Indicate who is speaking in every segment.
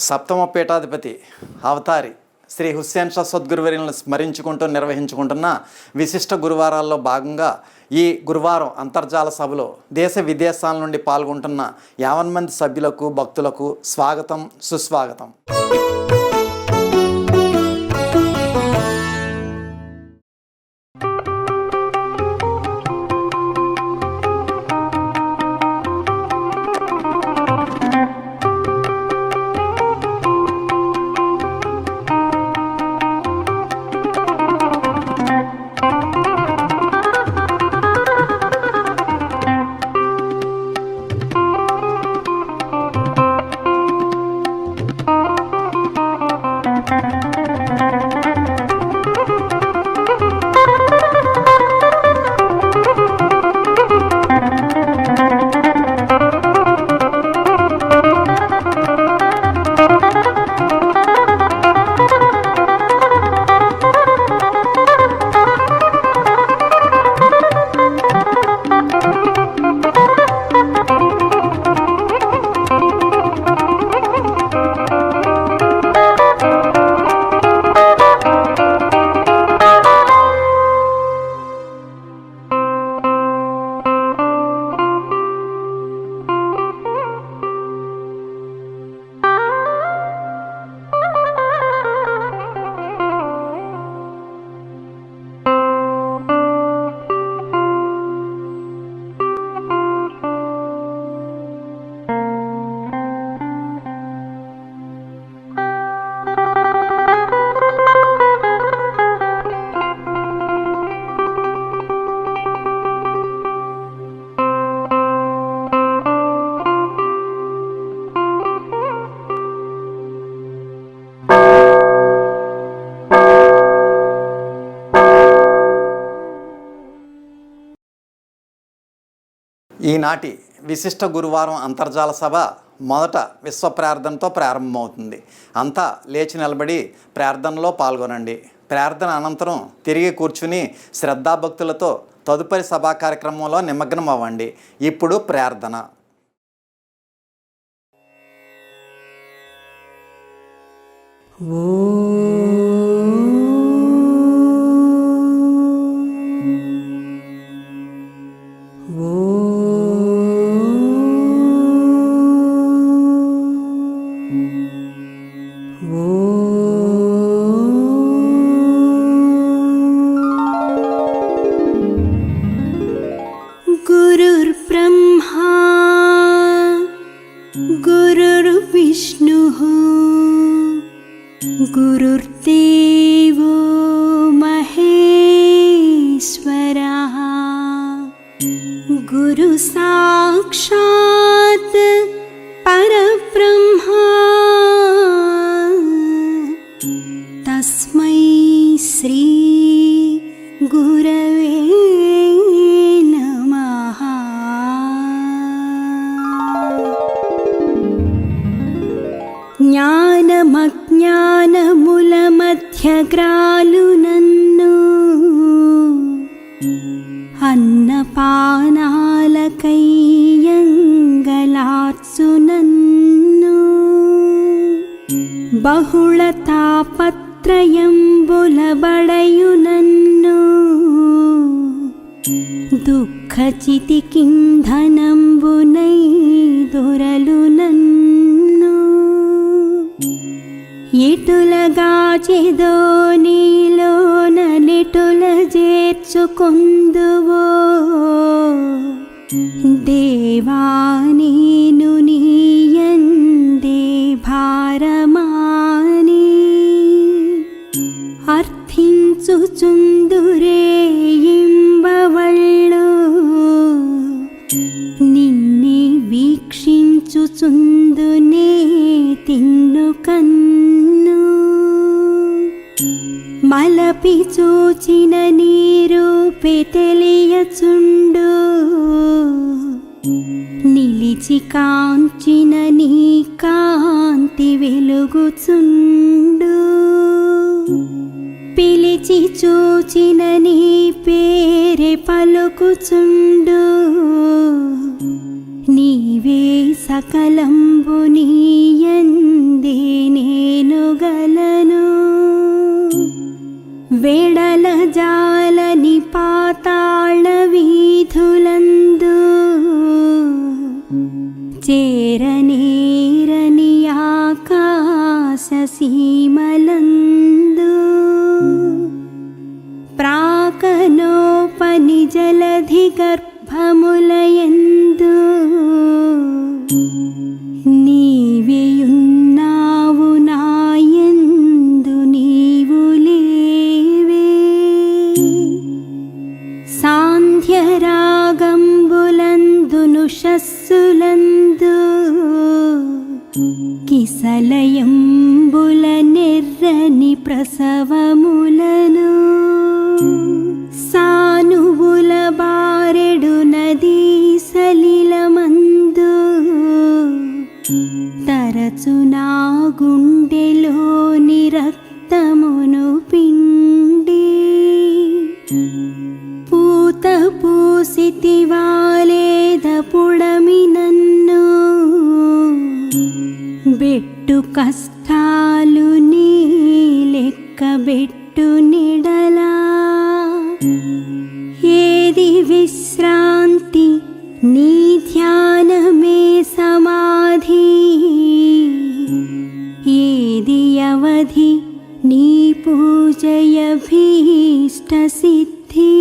Speaker 1: సప్తమ పీఠాధిపతి అవతారి శ్రీ హుస్సేన్ షా సద్గురువర్యులను స్మరించుకుంటూ నిర్వహించుకుంటున్న విశిష్ట గురువారాల్లో భాగంగా ఈ గురువారం అంతర్జాల సభలో దేశ విదేశాల నుండి పాల్గొంటున్న 50 మంది సభ్యులకు భక్తులకు స్వాగతం సుస్వాగతం. ఈనాటి విశిష్ట గురువారం అంతర్జాల సభ మొదట విశ్వ ప్రార్థనతో ప్రారంభమవుతుంది. అంతా లేచి నిలబడి ప్రార్థనలో పాల్గొనండి. ప్రార్థన అనంతరం తిరిగి కూర్చుని శ్రద్ధాభక్తులతో తదుపరి సభా కార్యక్రమంలో నిమగ్నం అవ్వండి. ఇప్పుడు ప్రార్థన.
Speaker 2: गुरुर्ब्रह्मा गुरुर्विष्णुः गुरुर्देवो महेश्वरः गुरु साक्षात् परब्रह्मा तस्मै श्री गुरवे జ్ఞానమజ్ఞానములమధ్యగ్రాలు నన్ను అన్నపానాలకయ్యంగలార్చు నన్ను బహుళ తాపత్రయంబులబడయు నన్ను దుఃఖచితికింధనంబునై దొరలు నన్ను ఎటులగాచెదో నీలోన నెటుల చేర్చుకొందువో దేవా నేను నీయందే భారమాని అర్థించుచుందురే ఇంబవళ్ళు నిన్నే వీక్షించుచుందునే తిన్ను కన్ను మలపి చూచిన నీరూపే తెలియచుండు నిలిచి కాంచిన నీ కాంతి వెలుగుచుండు పిలిచి చూచిన నీ పేరే పలుకుచుండు నీవే సకలంబు నీయందే చేరనేరని ఆకాశ సీమలందు ప్రాకనోపని జలధి గర్భములయందు నీవేయున్నావు నాయందు నీవు లేవే సాంధ్యరాగంబులందును షస్సులందు కిసలయంబుల నెర్రని ప్రసవములను సానువుల బారెడు నదీ సలిలమందు తరచు నా గుండెలోని రక్తమును పిండి పూత పూసితివాలేద పుడమి నన్ను బెట్టు కష్టాలు నీ లెక్క బెట్టు నిడలా ఏది విశ్రాంతి నీ ధ్యానమే సమాధి ఏది అవధి నీ పూజయభీష్ట సిద్ధి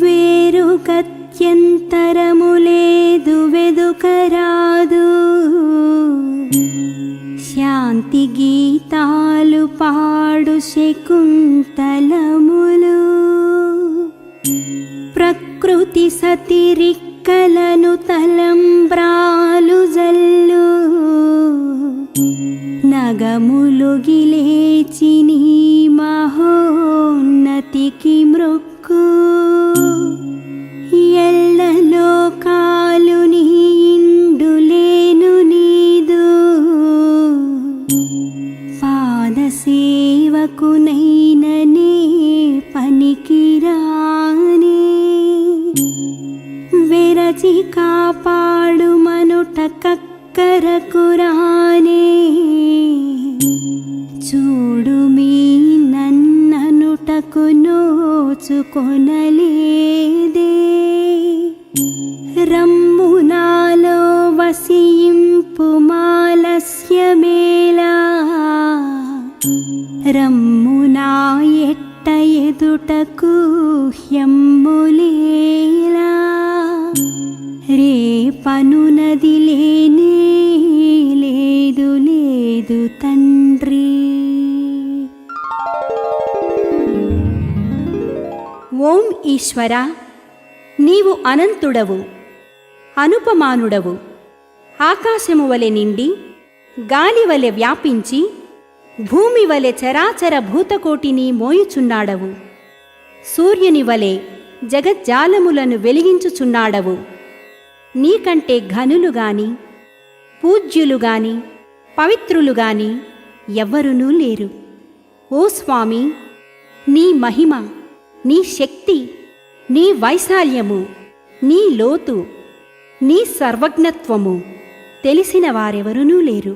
Speaker 2: వేరు గత్యంతరము లేదు వెదుకరాదు శాంతి గీతాలు పాడు శకుంతలములు ప్రకృతి సతిరిక్కలను తలంబ్రాలు జల్లు నగములు గిలేచి నీ మహోన్నతికి మృక్కు ఎల్లలోకాలు నీ ఇండులేను నీదు పాద సేవకునైననే పనికిరానే వెరచి కాపాడు మనుట కక్కరకురానే చూడు మీ నన్ననుటకు నోచుకొనలేదే రమ్ము నాలో వసింపు మాలస్యమేలా రమ్ము నా ఎట్ట ఎదుటకు హ్యమ్ములేలా రే పనునది లేనే లేదు లేదు తండ్రి. ఓం ఈశ్వర, నీవు అనంతుడవు, అనుపమానుడవు. ఆకాశము వలె నిండి గాలి వలె వ్యాపించి భూమి వలె చరాచర భూతకోటిని మోయుచున్నాడవు. సూర్యుని వలె జగజ్జాలములను వెలిగించుచున్నాడవు. నీకంటే ఘనులుగాని పూజ్యులుగాని పవిత్రులుగాని ఎవ్వరునూ లేరు. ఓ స్వామి, నీ మహిమ, నీ శక్తి, నీ వైశాల్యము, నీ లోతు, నీ సర్వజ్ఞత్వము తెలిసిన వారెవరునూ లేరు.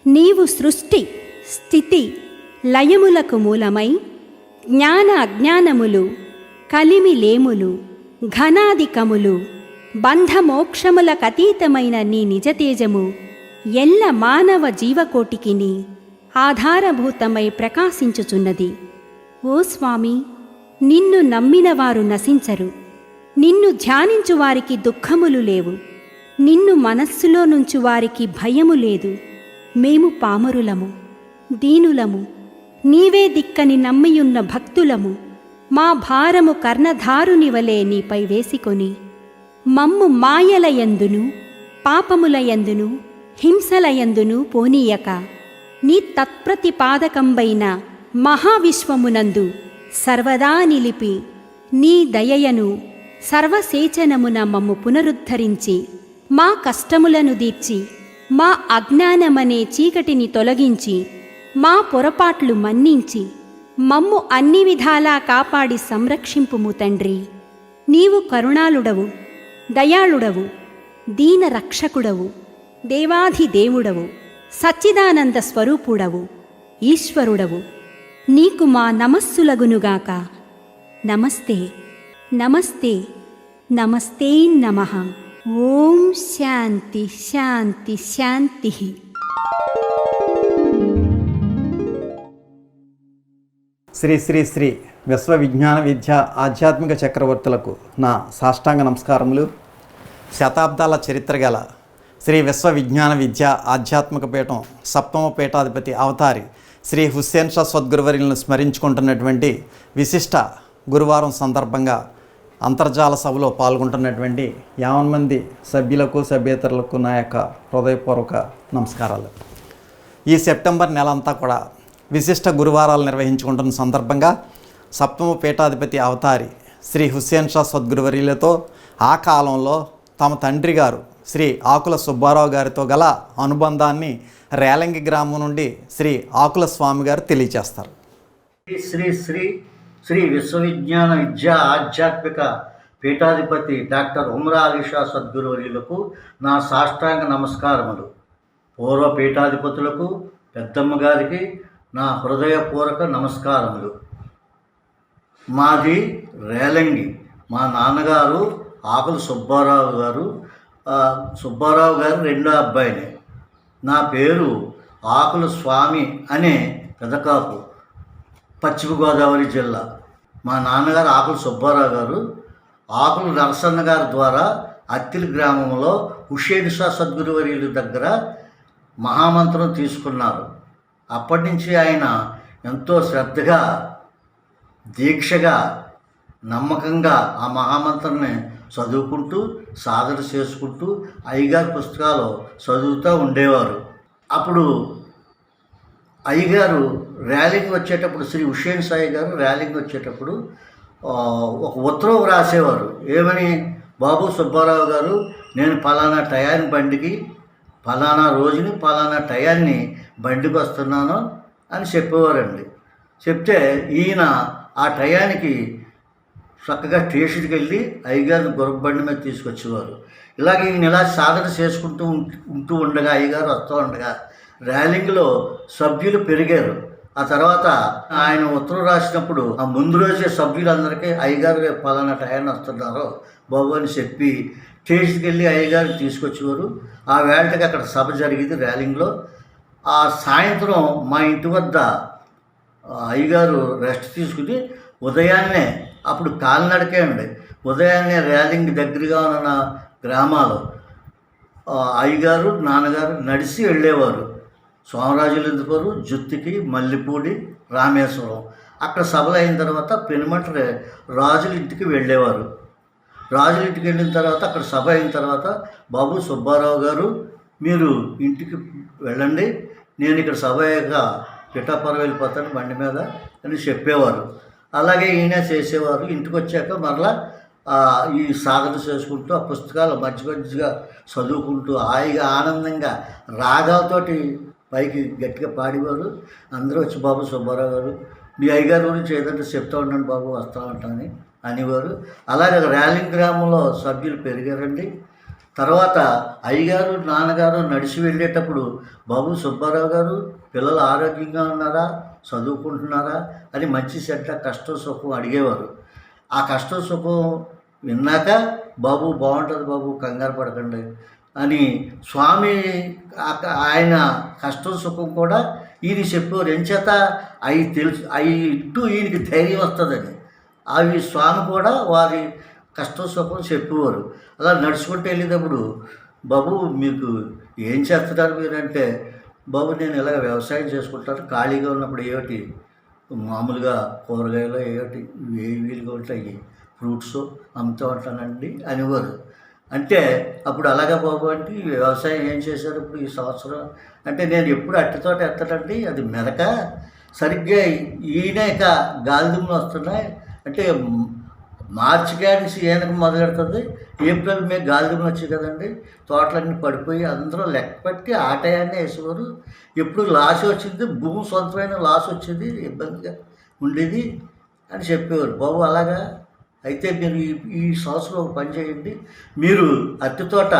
Speaker 2: నీవు సృష్టి స్థితి లయములకు మూలమై జ్ఞాన అజ్ఞానములు కలిమిలేములు ఘనాధికములు బంధమోక్షములకతీతమైన నీ నిజతేజము ఎల్ల మానవ జీవకోటికిని ఆధారభూతమై ప్రకాశించుచున్నది. ఓ స్వామి, నిన్ను నమ్మినవారు నశించరు. నిన్ను ధ్యానించువారికి దుఃఖములు లేవు. నిన్ను మనస్సులో నుంచి వారికి భయము లేదు. మేము పామరులము, దీనులము, నీవే దిక్కని నమ్మియున్న భక్తులము. మా భారము కర్ణధారుని వలె నీపై వేసికొని మమ్ము మాయలయందును పాపములయందును హింసలయందును పోనీయక నీ తత్ప్రతిపాదకంబైన మహావిశ్వమునందు సర్వదా నిలిపి నీ దయయను సర్వసేచనమున మమ్ము పునరుద్ధరించి మా కష్టములను దీర్చి మా అజ్ఞానమనే చీకటిని తొలగించి మా పొరపాట్లు మన్నించి మమ్ము అన్ని విధాలా కాపాడి సంరక్షింపుము తండ్రి. నీవు కరుణాళుడవు, దయాళుడవు, దీన రక్షకుడవు, దేవాధిదేవుడవు, సచ్చిదానంద స్వరూపుడవు, ఈశ్వరుడవు. నీకు మా నమస్సులగునుగాక. నమస్తే నమస్తే నమస్తే నమః. ఓం శాంతి శాంతి శాంతి.
Speaker 1: శ్రీ శ్రీ శ్రీ విశ్వ విజ్ఞాన విద్య ఆధ్యాత్మిక చక్రవర్తులకు నా సాష్టాంగ నమస్కారములు. శతాబ్దాల చరిత్ర గల శ్రీ విశ్వ విజ్ఞాన విద్య ఆధ్యాత్మిక పీఠం సప్తమ పీఠాధిపతి అవతారి శ్రీ హుస్సేన్ షా సద్గురువర్యులను స్మరించుకుంటున్నటువంటి విశిష్ట గురువారం సందర్భంగా అంతర్జాల సభలో పాల్గొంటున్నటువంటి 50 మంది సభ్యులకు సభ్యేతరులకు నా యొక్క హృదయపూర్వక నమస్కారాలు. ఈ సెప్టెంబర్ నెల అంతా కూడా విశిష్ట గురువారాలు నిర్వహించుకుంటున్న సందర్భంగా సప్తమ పీఠాధిపతి అవతారి శ్రీ హుస్సేన్ షా సద్గురువర్యులతో ఆ కాలంలో తమ తండ్రి గారు శ్రీ ఆకుల సుబ్బారావు గారితో గల అనుబంధాన్ని రేలంగి గ్రామం నుండి శ్రీ ఆకుల స్వామి గారు తెలియజేస్తారు.
Speaker 3: శ్రీ శ్రీ శ్రీ విశ్వవిజ్ఞాన విద్యా ఆధ్యాత్మిక పీఠాధిపతి డాక్టర్ ఉమ్రా అలీ షా సద్గురువర్యులకు నా సాష్టాంగ నమస్కారములు. పూర్వ పీఠాధిపతులకు పెద్దమ్మ గారికి నా హృదయపూర్వక నమస్కారములు. మాది రేలంగి. మా నాన్నగారు ఆకుల సుబ్బారావు గారు. సుబ్బారావు గారు రెండో అబ్బాయిని. నా పేరు ఆకుల స్వామి అనే పెదకాపు, పశ్చిమ గోదావరి జిల్లా. మా నాన్నగారు ఆకుల సుబ్బారావు గారు ఆకుల నరసన్న గారి ద్వారా అత్తిలి గ్రామంలో హుస్సేన్ షా సద్గురువర్యుల దగ్గర మహామంత్రం తీసుకున్నారు. అప్పటి నుంచి ఆయన ఎంతో శ్రద్ధగా, దీక్షగా, నమ్మకంగా ఆ మహామంత్రాన్ని చదువుకుంటూ, సాధన చేసుకుంటూ అయ్యగారి పుస్తకాలు చదువుతూ ఉండేవారు. అప్పుడు అయ్యగారు ర్యాలీకి వచ్చేటప్పుడు, శ్రీ హుస్సేన్ సాయి గారు ర్యాలీకి వచ్చేటప్పుడు ఒక ఉత్తరం రాసేవారు. ఏమని? బాబు సుబ్బారావు గారు, నేను పలానా టయాన్ని బండికి, పలానా రోజుని పలానా టయాన్ని బండికి వస్తున్నాను అని చెప్పేవారండి. చెప్తే ఈయన ఆ టయానికి చక్కగా స్టేషన్కి వెళ్ళి అయ్యగారిని గుర్రబండి మీద తీసుకొచ్చేవారు. ఇలాగే ఈయన ఇలా సాధన చేసుకుంటూ ఉండగా, అయ్యగారు వస్తూ ఉండగా ర్యాలింగ్లో సభ్యులు పెరిగారు. ఆ తర్వాత ఆయన ఉత్తరం రాసినప్పుడు ఆ ముందు రోజే సభ్యులందరికీ అయ్యగారు పలానా టయాన్ని వస్తున్నారో బాబు అని చెప్పి స్టేషన్కి వెళ్ళి అయ్యగారిని తీసుకొచ్చేవారు. ఆ వేళకి అక్కడ సభ జరిగింది ర్యాలింగ్లో. ఆ సాయంత్రం మా ఇంటి వద్ద అయ్యగారు రెస్ట్ తీసుకుని ఉదయాన్నే, అప్పుడు కాలినడకే అండి, ఉదయాన్నే ర్యాలింగ్ దగ్గరగా ఉన్న గ్రామాలు అయ్యగారు నాన్నగారు నడిచి వెళ్ళేవారు. సోమరాజులిందుపూరు, జుత్తికి, మల్లిపూడి, రామేశ్వరం. అక్కడ సభలు అయిన తర్వాత పెనుమంట రాజుల ఇంటికి వెళ్ళేవారు. రాజుల ఇంటికి వెళ్ళిన తర్వాత అక్కడ సభ అయిన తర్వాత, బాబు సుబ్బారావు గారు మీరు ఇంటికి వెళ్ళండి, నేను ఇక్కడ సభ అయ్యాక పిఠాపురం వెళ్ళిపోతాను బండి మీద అని చెప్పేవారు. అలాగే ఈయన చేసేవారు. ఇంటికి వచ్చాక మరలా ఈ సాధన చేసుకుంటూ ఆ పుస్తకాలు మధ్య మధ్యగా చదువుకుంటూ హాయిగా ఆనందంగా రాగాలతోటి పైకి గట్టిగా పాడేవారు. అందరూ వచ్చి బాబు సుబ్బారావు గారు మీ అయ్యగారి గురించి ఏదంటే చెప్తూ ఉండండి బాబు, వస్తూ ఉంటానని అనేవారు. అలాగే ర్యాలింగ్ గ్రామంలో సభ్యులు పెరిగారండి. తర్వాత అయ్యగారు నాన్నగారు నడిచి వెళ్ళేటప్పుడు, బాబు సుబ్బారావు గారు పిల్లలు ఆరోగ్యంగా ఉన్నారా, చదువుకుంటున్నారా అని మంచి చెడ్డ కష్టం సుఖం అడిగేవారు. ఆ కష్టం సుఖం విన్నాక, బాబు బాగుంటుంది బాబు, కంగారు పడకండి అని స్వామి ఆయన కష్టం సుఖం కూడా ఈయన చెప్పేవారు. ఎంచేత అవి తెలుసు, అవి ఇట్టు ఈయనకి ధైర్యం వస్తుందని అవి స్వామి కూడా వారి కష్టం సుఖం చెప్పేవారు. అలా నడుచుకుంటూ వెళ్ళేటప్పుడు, బాబు మీకు ఏం చేస్తున్నారు మీరంటే, బాబు నేను ఇలాగ వ్యవసాయం చేసుకుంటాను, ఖాళీగా ఉన్నప్పుడు ఏమిటి మామూలుగా కూరగాయలు ఏమిటి వీలుగా ఉంటాయి, ఫ్రూట్స్ అమ్ముతూ ఉంటానండి అనేవారు. అంటే అప్పుడు అలాగా బాబు అంటే వ్యవసాయం ఏం చేశారు ఇప్పుడు ఈ సంవత్సరం అంటే, నేను ఎప్పుడు అట్టితోట ఎత్తటండి, అది మెరక సరిగ్గా ఈయనక గాలిదుమ్ములు వస్తున్నాయి అంటే మార్చి కాడిసి ఏనక మొదలెడుతుంది, ఏప్రిల్ మే గాలిదుమ్ములు వచ్చాయి కదండి, తోటలన్నీ పడిపోయి అందరూ లెక్క పెట్టి ఆ టయాన్నే వేసేవారు. ఎప్పుడు లాస్ వచ్చింది, భూమి సొంతమైన లాస్ వచ్చింది, ఇబ్బందిగా ఉండేది అని చెప్పేవారు. బాబు అలాగా అయితే మీరు ఈ సంవత్సరం ఒక పని చేయండి, మీరు అట్టి తోట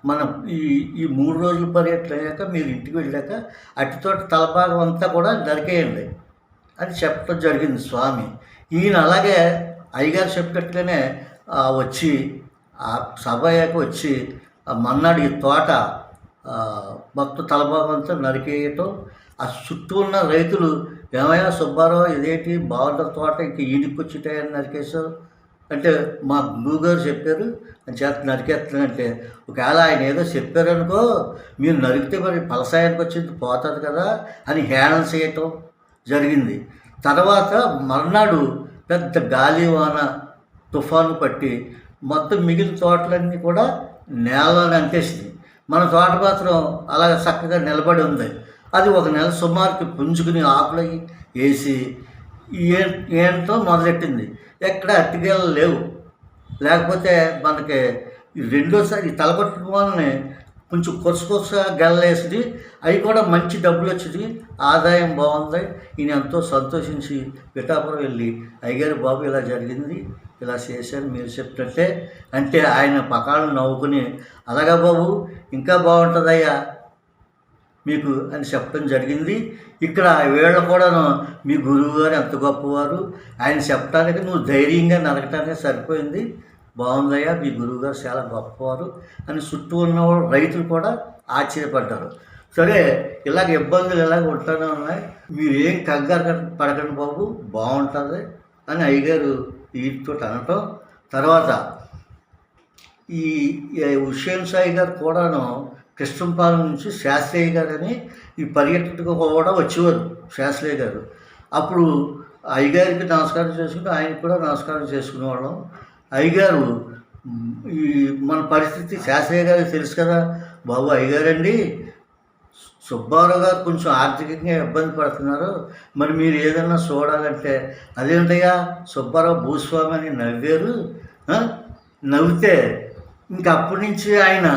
Speaker 3: మనం ఈ 3 రోజుల పర్యటన అయ్యాక మీరు ఇంటికి వెళ్ళాక అట్టి తోట తలభాగం అంతా కూడా నరికేయండి అని చెప్పడం జరిగింది స్వామి. ఈయన అలాగే అయ్యగారు చెప్పినట్టుగానే వచ్చి ఆ సభ అయ్యాక వచ్చి ఆ మన్నాడు ఈ తోట మొత్తం తలభాగంతో నరికేయటం, ఆ చుట్టూ ఉన్న రైతులు ఏమయ్యా సుబ్బారావు ఇదేంటి బాగుంటుంది తోట ఇంక ఈడికి వచ్చిటాయని నరికేశావు అంటే మా గురువుగారు చెప్పారు అని చేత నరికేస్తానంటే, ఒకవేళ ఆయన ఏదో చెప్పారనుకో మీరు నరికితే మరి పలసాయానికి వచ్చింది పోతుంది కదా అని హేళన చేయటం జరిగింది. తర్వాత మర్నాడు పెద్ద గాలివాన తుఫాను పట్టి మొత్తం మిగిలిన తోటలన్నీ కూడా నేలని అంటేసింది. మన తోట మాత్రం అలాగ చక్కగా నిలబడి ఉంది. అది ఒక నెల సుమారుకి పుంజుకుని ఆకులు వేసి ఏంటో మొదలెట్టింది. ఎక్కడ అట్టిగేళ్ళు లేవు. లేకపోతే మనకి రెండోసారి తలకొట్టడం వల్లనే కొంచెం కొరసగా గెల్లేసి అవి కూడా మంచి డబ్బులు వచ్చింది, ఆదాయం బాగుంది. ఈయన ఎంతో సంతోషించి పిఠాపురం వెళ్ళి అయ్యగారు బాబు ఇలా జరిగింది, ఇలా చేశారు మీరు చెప్పినట్టే అంటే ఆయన పకాలను నవ్వుకుని అలాగా బాబు ఇంకా బాగుంటుందయ్యా మీకు అని చెప్పడం జరిగింది. ఇక్కడ వీళ్ళు కూడాను మీ గురువుగారు ఎంత గొప్పవారు, ఆయన చెప్పడానికి నువ్వు ధైర్యంగా నరకటానికి సరిపోయింది, బాగుందయ్యా మీ గురువుగారు చాలా గొప్పవారు అని చుట్టూ ఉన్న రైతులు కూడా ఆశ్చర్యపడ్డారు. సరే ఇలాగ ఇబ్బందులు ఇలాగ ఉంటూనే ఉన్నాయి, మీరు ఏం కంగారు పడకండి బాబు బాగుంటుంది అని అయ్యగారు వీటితో అనటం. తర్వాత ఈ హుస్సేన్ సాయి గారు కూడాను కృష్ణంపాలెం నుంచి శాస్త్రయ్య గారు అని ఈ పర్యటనకు కూడా వచ్చేవారు శాస్త్రయ్య గారు. అప్పుడు అయ్యగారికి నమస్కారం చేసుకుంటూ ఆయనకు కూడా నమస్కారం చేసుకునేవాళ్ళం. అయ్యగారు ఈ మన పరిస్థితి శాస్త్రయ్య గారికి తెలుసు కదా, బాబు అయ్యగారండి సుబ్బారావు గారు కొంచెం ఆర్థికంగా ఇబ్బంది పడుతున్నారు, మరి మీరు ఏదన్నా చూడాలంటే అదేంటయ్యా సుబ్బారావు భూస్వామి అని నవ్వారు. నవ్వితే ఇంక అప్పటి నుంచి ఆయన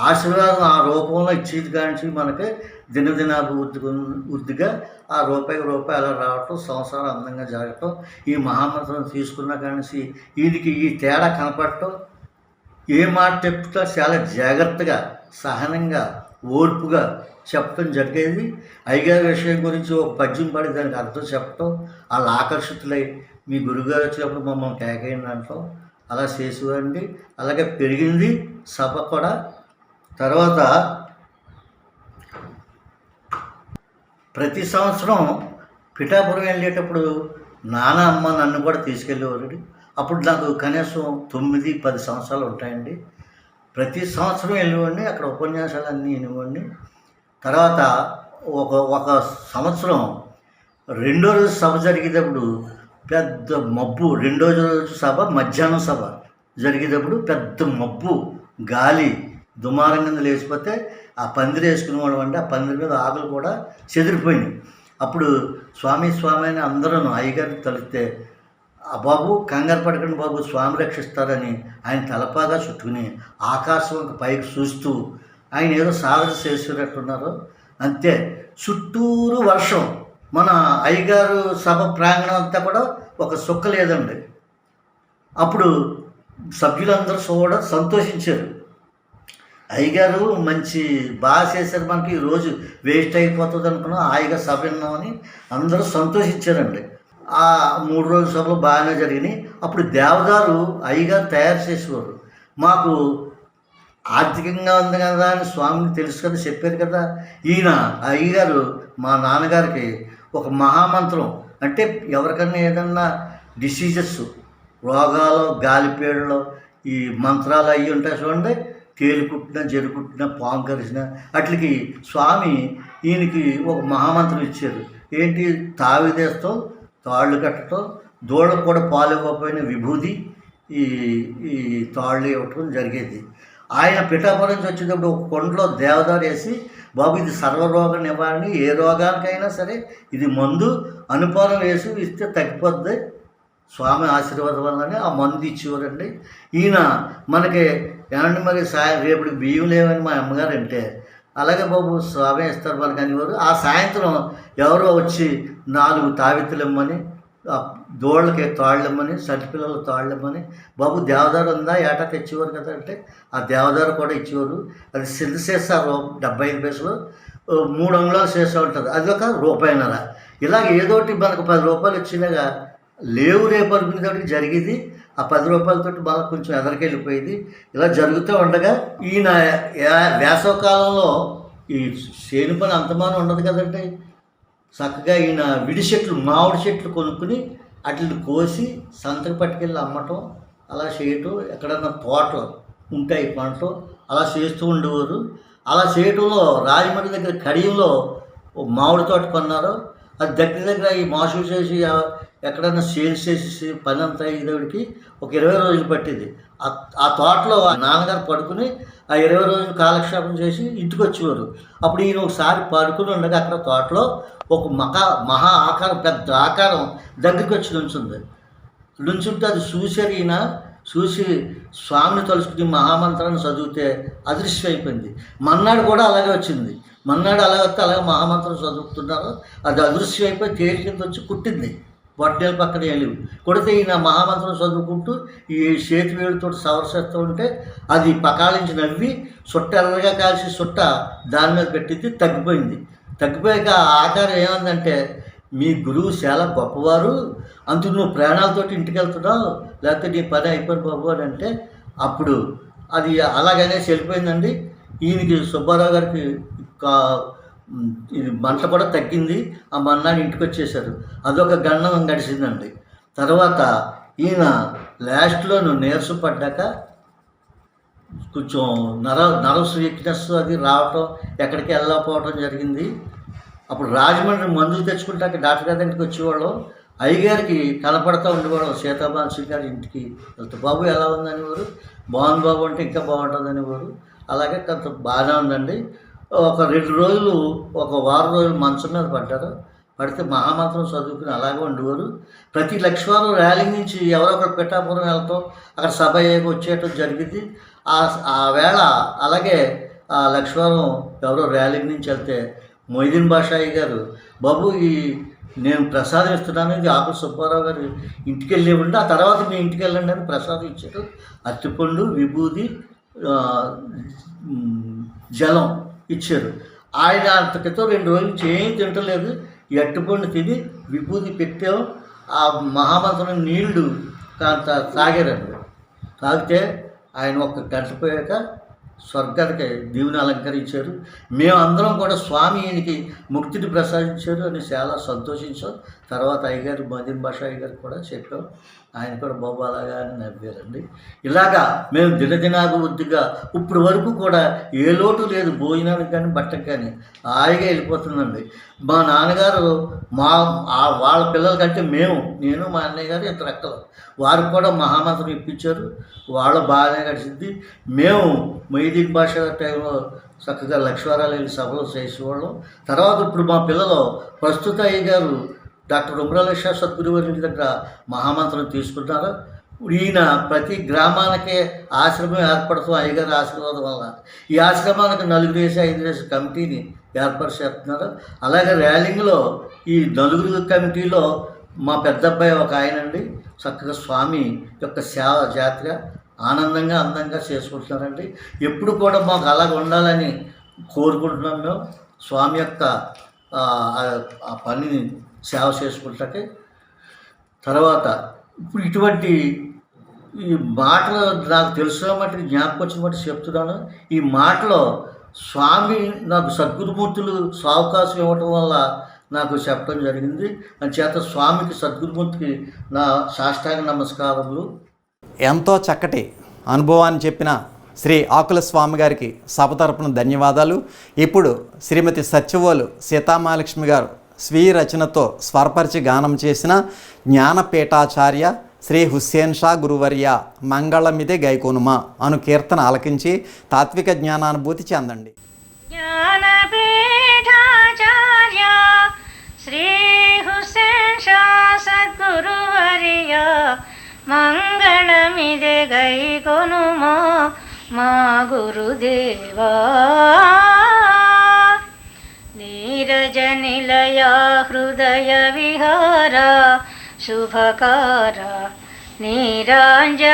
Speaker 3: ఆశీర్వాదం ఆ రూపంలో ఇచ్చేది కానించి మనకి దినదినాభివృద్ధిగా ఆ రూపాయి అలా రావటం, సంవత్సరాలు అందంగా జరగటం, ఈ మహామంత్రం తీసుకున్న కానించి వీడికి ఈ తేడా కనపడటం, ఏ మాట చెప్తా చాలా జాగ్రత్తగా సహనంగా ఓర్పుగా చెప్పడం జరిగేది. అయ్యగారి విషయం గురించి ఒక పద్యం పడి దానికి అర్థం చెప్పటం, వాళ్ళు ఆకర్షితులై మీ గురుగారు వచ్చినప్పుడు మమ్మల్ని కేకేయండి అంటాం, అలా చేసేవారండి. అలాగే పెరిగింది సభ కూడా. తర్వాత ప్రతి సంవత్సరం పిఠాపురం వెళ్ళేటప్పుడు నాన్న అమ్మ నన్ను కూడా తీసుకెళ్ళేవారు. అప్పుడు నాకు కనీసం 9-10 సంవత్సరాలు ఉంటాయండి. ప్రతి సంవత్సరం వెళ్ళేవాడిని, అక్కడ ఉపన్యాసాలన్నీ వినేవాడిని. తర్వాత ఒక సంవత్సరం రెండో రోజు సభ జరిగేటప్పుడు పెద్ద మబ్బు, రెండో రోజు సభ మధ్యాహ్నం సభ జరిగేటప్పుడు పెద్ద మబ్బు, గాలి దుమారం కింద లేచిపోతే ఆ పందిరి వేసుకునేవాడు అంటే ఆ పందిరి మీద ఆకులు కూడా చెదిరిపోయినాయి. అప్పుడు స్వామి అని అందరూ అయ్యగారికి తలిస్తే, ఆ బాబు కంగారు పడకండి బాబు స్వామి రక్షిస్తారని ఆయన తలపాగా చుట్టుకుని ఆకాశం పైకి చూస్తూ ఆయన ఏదో సాధన చేసేటట్టున్నారు. అంతే చుట్టూరు వర్షం. మన అయ్యగారు సభ ప్రాంగణం అంతా కూడా ఒక సుక్క లేదండి. అప్పుడు సభ్యులందరూ కూడా సంతోషించారు. అయ్యగారు మంచి బాగా చేశారు, మనకి ఈరోజు వేస్ట్ అయిపోతుంది అనుకున్నాం, హాయిగా సభ విన్నామని అందరూ సంతోషించారండి. ఆ 3 రోజుల సభలు బాగానే జరిగినాయి. అప్పుడు దేవదారు అయ్యగారు తయారు చేసేవారు. మాకు ఆర్థికంగా ఉంది కదా అని స్వామికి తెలుసు కదా, చెప్పారు కదా. ఈయన అయ్యగారు మా నాన్నగారికి ఒక మహామంత్రం అంటే ఎవరికన్నా ఏదన్నా డిసీజెస్, రోగాలు, గాలిపేడలో ఈ మంత్రాలు అయ్యి ఉంటాయి చూడండి, తేలికుట్టిన జరుగుట్టిన పాము కరిచిన అట్లకి స్వామి ఈయనకి ఒక మహామంత్రం ఇచ్చారు. ఏంటి, తావిదేస్తాం, తాళ్ళు కట్టడం, దూడకు కూడా పాలు ఇవ్వకపోయిన విభూది ఈ తాళ్ళు ఇవ్వటం జరిగేది. ఆయన పిఠాపురం నుంచి వచ్చేటప్పుడు ఒక కొండలో దేవదారు వేసి, బాబు ఇది సర్వరోగ నివారణ, ఏ రోగానికైనా సరే ఇది మందు, అనుపానం వేసి ఇస్తే తగ్గిపోద్ది, స్వామి ఆశీర్వాదం వల్లనే ఆ మందు ఇచ్చేవారండి. ఈయన మనకి ఏమంటే మరి రేపటి బియ్యం లేవని మా అమ్మగారు అంటే, అలాగే బాబు స్వామి ఇస్తారు మనకు అనేవారు. ఆ సాయంత్రం ఎవరో వచ్చి 4 తావిత్తులు ఇమ్మని, దోళ్ళకి తాళ్ళమ్మని, సటిపిల్లలు తాళ్ళమ్మని, బాబు దేవదారు ఉందా ఏటా తెచ్చేవారు కదా అంటే ఆ దేవదారు కూడా ఇచ్చేవారు. అది సిద్ధ సీసా 75 పైసలు, 3 అంగుళాలు సీసా ఉంటుంది, అది ఒక ₹1.50. ఇలాగ ఏదోటి మనకు 10 రూపాయలు వచ్చినాగా లేవు రేపు అనుకునేటప్పటికి జరిగేది. ఆ 10 రూపాయలతోటి బాగా కొంచెం ఎదరికెళ్ళిపోయేది. ఇలా జరుగుతూ ఉండగా ఈయన వేసవకాలంలో ఈ చేను పని అంతమానం ఉండదు కదండి. చక్కగా ఈయన విడి చెట్లు, మామిడి చెట్లు కొనుక్కుని వాటిని కోసి సంతకు పట్టుకెళ్ళి అమ్మటం, అలా చేయటం, ఎక్కడన్నా తోటలు ఉంటాయి పంటలు, అలా చేస్తూ ఉండేవారు. అలా చేయటంలో రాజమండ్రి దగ్గర కడియంలో మామిడి తోట కొన్నారు. అది దగ్గర ఈ మాసులు చేసి ఎక్కడన్నా సేల్స్ చేసి పని అంతా అయ్యేవాడికి ఒక 20 రోజులు పట్టింది. ఆ తోటలో నాన్నగారు పడుకుని ఆ 20 రోజులు కాలక్షేపం చేసి ఇంటికి వచ్చేవారు. అప్పుడు ఈయన ఒకసారి పడుకుని ఉండగా అక్కడ తోటలో ఒక మహా ఆకారం, పెద్ద ఆకారం దగ్గరికి వచ్చి నుంచుంటే అది చూశారు. ఈయన చూసి స్వామిని తలుచుకుని మహామంత్రాన్ని చదివితే అదృశ్యం అయిపోయింది. మన్నాడు కూడా అలాగే వచ్చింది. మన్నాడు అలాగే వస్తే అలాగే మహామంత్రం చదువుతున్నారు. అది అదృశ్యం అయిపోయి తేలి కింద వచ్చి కుట్టింది. బొట్టేలు పక్కన వెళ్ళివి కొడితే ఈయన మహామంత్రం చదువుకుంటూ ఈ చేతి వేలుతో సవరసేస్తూ ఉంటే అది పకాళించి నవ్వి చుట్ట ఎర్రగా కాల్చి చుట్ట దాని మీద పెట్టింది. తగ్గిపోయాక ఆ ఆకారం ఏమందంటే, మీ గురువు చాలా గొప్పవారు, అంత నువ్వు ప్రాణాలతోటి ఇంటికి వెళ్తున్నావు, లేకపోతే నీ పని అయిపోయిన బాబు అని అంటే అప్పుడు అది అలాగనే వెళ్ళిపోయిందండి. ఈయనకి సుబ్బారావు గారికి ఇది మంట కూడా తగ్గింది. ఆ మన్నాడు ఇంటికి వచ్చేసారు. అదొక గండం గడిచిందండి. తర్వాత ఈయన లాస్ట్లో నీరసపడ్డాక కొంచెం నర్వస్ వీక్నెస్ అది రావటం, ఎక్కడికి వెళ్ళకపోవటం జరిగింది. అప్పుడు రాజమండ్రి మందులు తెచ్చుకుంటాక డాక్టర్ గారి దగ్గరికి వచ్చేవాళ్ళం. అయ్యగారికి కనపడతా ఉండేవాళ్ళం. సీతామాన్సి గారి ఇంటికి వెళ్తే బాబు ఎలా ఉందనేవారు. బాగుంది బాబు అంటే ఇంకా బాగుంటుంది అనేవారు. అలాగే కొంత బాగానే ఉందండి. ఒక 2 రోజులు, ఒక వారం రోజులు మంచం మీద పడ్డారు. పడితే మహామంత్రం చదువుకుని అలాగే ఉండేవారు. ప్రతి లక్షవారం ర్యాలీ నుంచి ఎవరో ఒకరు పిఠాపురం వెళ్తాం, అక్కడ సభ వచ్చేయటం జరిగింది. ఆ వేళ అలాగే ఆ లక్షవారం ఎవరో ర్యాలీ నుంచి వెళ్తే మొయిదీన్ బాషాయి గారు, బాబు నేను ప్రసాదం ఇస్తున్నాను, ఇది ఆకుల సుబ్బారావు గారు ఇంటికి వెళ్ళేవండి, ఆ తర్వాత మీ ఇంటికి వెళ్ళండి అని ప్రసాదం ఇచ్చారు. అరటిపండు, విభూది, జలం ఇచ్చారు. ఆయన అంత క్రితం 2 రోజులు ఏం తింటలేదు. ఈ అరటిపండు తిని విభూది పెట్టాం. ఆ మహామంత్రం నీళ్లు కాంత తాగారండి. తాగితే ఆయన ఒక గంట పోయాక స్వర్గానికి దీవుని అలంకరించారు. మేమందరం కూడా స్వామి ఈయనకి ముక్తిని ప్రసాదించారు అని చాలా సంతోషించాం. తర్వాత అయ్యగారు మొయిదీన్ బాషాయి గారు కూడా చెప్పాం. ఆయన కూడా బాబు అలాగా అని నవ్వారండి. ఇలాగా మేము దినదినాభివృద్ధిగా ఇప్పుడు వరకు కూడా ఏ లోటు లేదు, భోజనానికి కానీ బట్టకు కానీ హాయిగా వెళ్ళిపోతుందండి. మా నాన్నగారు వాళ్ళ పిల్లల కంటే నేను మా అన్నయ్య గారు 2 అక్కలు, వారికి కూడా మహామంత్రం ఇప్పించారు. వాళ్ళు బాగానే గడిచింది. మేము మొయిదీన్ బాషా టైంలో చక్కగా లక్షవారాలు వెళ్ళి సభలు చేసేవాళ్ళం. తర్వాత ఇప్పుడు మా పిల్లలు ప్రస్తుత అయ్యగారు డాక్టర్ ఉమ్రాలేషా సద్గురువారి దగ్గర మహామంత్రం తీసుకుంటారు. ఈయన ప్రతి గ్రామానికే ఆశ్రమం ఏర్పడుతూ అయ్యగారి ఆశీర్వాదం వల్ల ఈ ఆశ్రమానికి 4 వేసి 5 వేసి కమిటీని ఏర్పాటు చేస్తున్నారు. అలాగే ర్యాలింగ్లో ఈ 4 కమిటీలో మా పెద్ద అబ్బాయి ఒక ఆయనండి చక్కగా స్వామి యొక్క సేవ జాతర ఆనందంగా అందంగా చేసుకుంటున్నారండి. ఎప్పుడు కూడా మాకు అలాగ ఉండాలని కోరుకుంటున్నాం. మేము స్వామి యొక్క ఆ పనిని సేవ చేసుకుంటాకే. తర్వాత ఇప్పుడు ఇటువంటి ఈ మాటలు నాకు తెలిసిన మట్టి జ్ఞాపకం వచ్చిన మట్టి చెప్తున్నాను. ఈ మాటలో స్వామి నాకు సద్గురుమూర్తులు సావకాశం ఇవ్వటం వల్ల నాకు చెప్పడం జరిగింది. అంచేత స్వామికి సద్గురుమూర్తికి నా సాష్టాంగ నమస్కారములు.
Speaker 1: ఎంతో చక్కటి అనుభవాన్ని చెప్పిన శ్రీ ఆకుల స్వామి గారికి సభ తరపున ధన్యవాదాలు. ఇప్పుడు శ్రీమతి సత్యవోలు సీతామహాలక్ష్మి గారు స్వీయ రచనతో స్వరపరిచి గానం చేసిన జ్ఞానపీఠాచార్య శ్రీ హుస్సేన్ షా గురువర్య మంగళమిదే గైకోనుమా అను కీర్తన ఆలకించి తాత్విక జ్ఞానానుభూతి చెందండి.
Speaker 4: జ్ఞానపీఠాచార్య శ్రీ హుస్సేన్ షా సద్గురువర్య మంగళమిదే గైకొనుమా మా గురుదేవా. నీరజ నిలయ హృదయ విహార శుభకార నీరాంజనంబుగను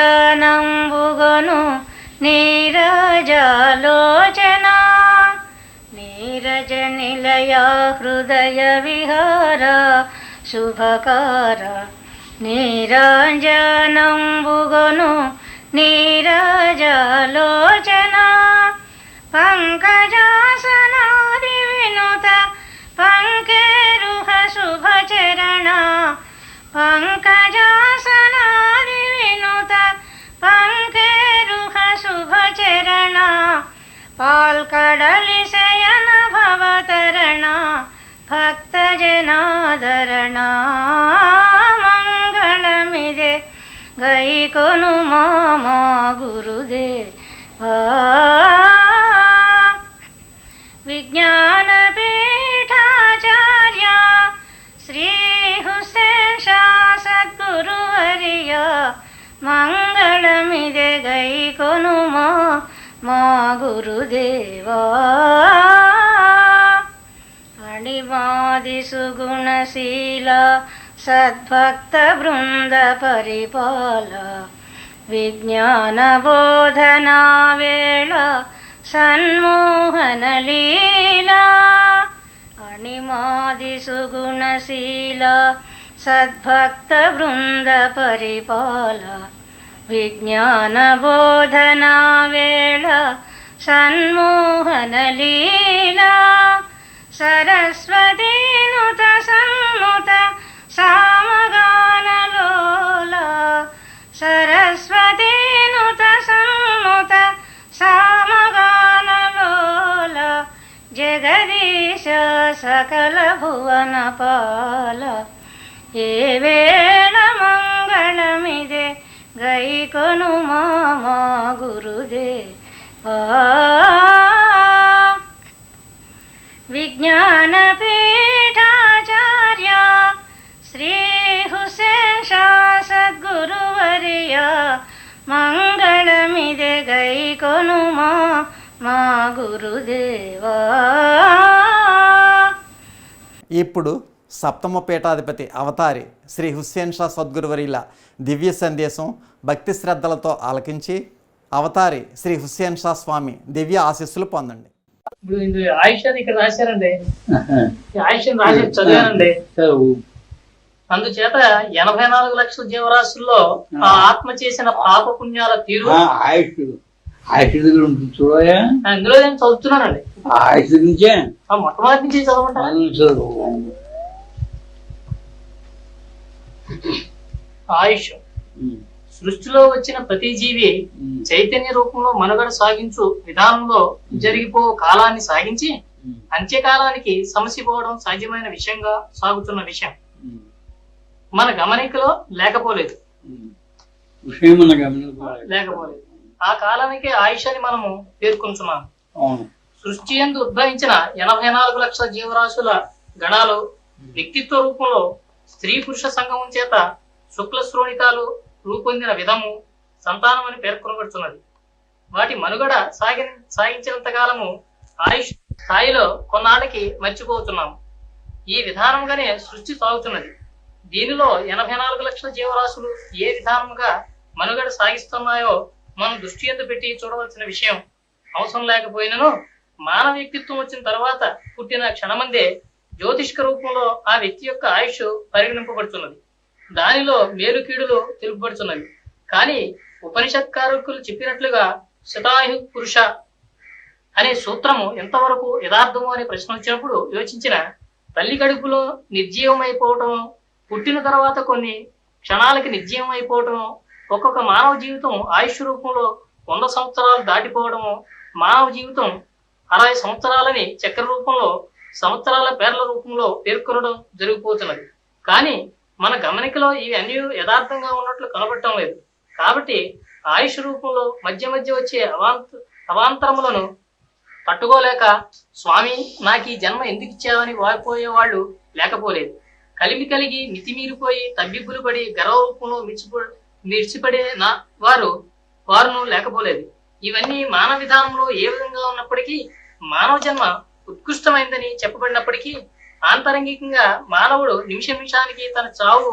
Speaker 4: నీరజాలోచన. నీరజ నిలయ హృదయ విహార శుభకార నీరాజనంబుగను నీరజలోచన పంకజాసనాది వినుత పంకేరుహ శుభచరణ పంకజాసనాది వినుత పంకేరుహ శుభచరణ పాల్కడలి శయన భవతరణ భక్తజనాదరణ మంగళమిదే గైకొను మా గురుదేవా విజ్ఞానపీఠాచార్య శ్రీ హుస్సేన్ షా సద్గురువర్య మంగళమిదే గైకొను మా గురుదేవా అణిమాది సుగుణశీల సద్భక్త బృంద పరిపాల విజ్ఞాన బోధనా వేళ సన్మోహన లీలా అణిమాది సుగుణశీల సద్భక్త బృంద పరిపాల విజ్ఞాన బోధనా వేళ సన్మోహన లీలా సరస్వతీనుత సన్నుత సామగానలోల సరస్వతీనుత సన్నుత సామగానలోల జగదీశ సకల భువన పాల ఏ వేళ మంగళమిదే గైకొను మా గురుదేవా విజ్ఞానపీఠాచార్య శ్రీ హుస్సేన్ షా సద్గురువర్య మంగళమిదే గైకొను మా గురుదేవా.
Speaker 1: ఇప్పుడు సప్తమ పీఠాధిపతి అవతారి శ్రీ హుస్సేన్ షా సద్గురువర్యుల దివ్య సందేశం భక్తి శ్రద్ధలతో ఆలకించి అవతారి శ్రీ హుస్సేన్ షా స్వామి దివ్య ఆశీస్సులు పొందండి.
Speaker 5: ఇప్పుడు ఇది ఆయుష్ అని ఇక్కడ రాశారండి. ఈ ఆయుష్ రాసి చదివానండి. అందుచేత 84 లక్షల జీవరాశుల్లో ఆ ఆత్మ చేసిన పాప పుణ్యాల తీరు
Speaker 6: ఆయుష్ దగ్గర ఉంటుంది చూడయా.
Speaker 5: అందులో నేను చదువుతున్నానండి.
Speaker 6: ఆయుష్ నుంచే
Speaker 5: మొట్టమొదటి నుంచి చదవమంటారు. ఆయుష్ సృష్టిలో వచ్చిన ప్రతి జీవి చైతన్య రూపంలో మనుగడ సాగించు విధానంలో జరిగిపో కాలాన్ని సాగించి అంత్యకాలానికి సమసిపోవడం సాధ్యమైన విషయంగా సాగుతున్న విషయం మన గమనికలో లేకపోలేదు. ఆ కాలానికి ఆయుష్ అని మనము పేర్కొంటున్నాం. సృష్టి యందు ఉద్భవించిన 84 లక్షల జీవరాశుల గణాలు వ్యక్తిత్వ రూపంలో స్త్రీ పురుష సంగమం చేత శుక్ల శ్రోణితాలు రూపొందిన విధము సంతానం అని పేర్కొనబడుతున్నది. వాటి మనుగడ సాగించినంత కాలము ఆయుష్ స్థాయిలో కొన్నాళ్ళకి మర్చిపోతున్నాము. ఈ విధానంగానే సృష్టి సాగుతున్నది. దీనిలో 84 లక్షల జీవరాశులు ఏ విధానముగా మనుగడ సాగిస్తున్నాయో మనం దృష్టి యందు పెట్టి చూడవలసిన విషయం అవసరం లేకపోయినను మానవ వ్యక్తిత్వం వచ్చిన తర్వాత పుట్టిన క్షణమందే జ్యోతిష్క రూపంలో ఆ వ్యక్తి యొక్క ఆయుష్ పరిగణింపబడుతున్నది. దానిలో మేలు కీడులు తెలుపబడుతున్నవి. కానీ ఉపనిషత్కారకులు చెప్పినట్లుగా శతాయు పురుష అనే సూత్రము ఎంతవరకు యథార్థము అనే ప్రశ్న వచ్చినప్పుడు యోచించిన తల్లి కడుపులో నిర్జీవమైపోవటం, పుట్టిన తర్వాత కొన్ని క్షణాలకి నిర్జీవం అయిపోవటము, ఒక్కొక్క మానవ జీవితం ఆయుష్ రూపంలో 100 సంవత్సరాలు దాటిపోవడము, మానవ జీవితం 60 సంవత్సరాలని చక్ర రూపంలో సంవత్సరాల పేర్ల రూపంలో పేర్కొనడం జరిగిపోతున్నది. కానీ మన గమనికలో ఇవి అన్ని యథార్థంగా ఉన్నట్లు కనబడటం లేదు. కాబట్టి ఆయుష్ రూపంలో మధ్య మధ్య వచ్చే అవాంతరములను తట్టుకోలేక స్వామి నాకు ఈ జన్మ ఎందుకు ఇచ్చావని వారిపోయే వాళ్ళు లేకపోలేదు. కలిమి కలిగి మితిమీరిపోయి తబ్బిబ్బులు పడి గర్వ రూపంలో మిర్చిపడే వారును లేకపోలేదు. ఇవన్నీ మానవ విధానంలో ఏ విధంగా ఉన్నప్పటికీ మానవ జన్మ ఉత్కృష్టమైందని చెప్పబడినప్పటికీ ఆంతరంగికంగా మానవుడు నిమిషానికి తన చావు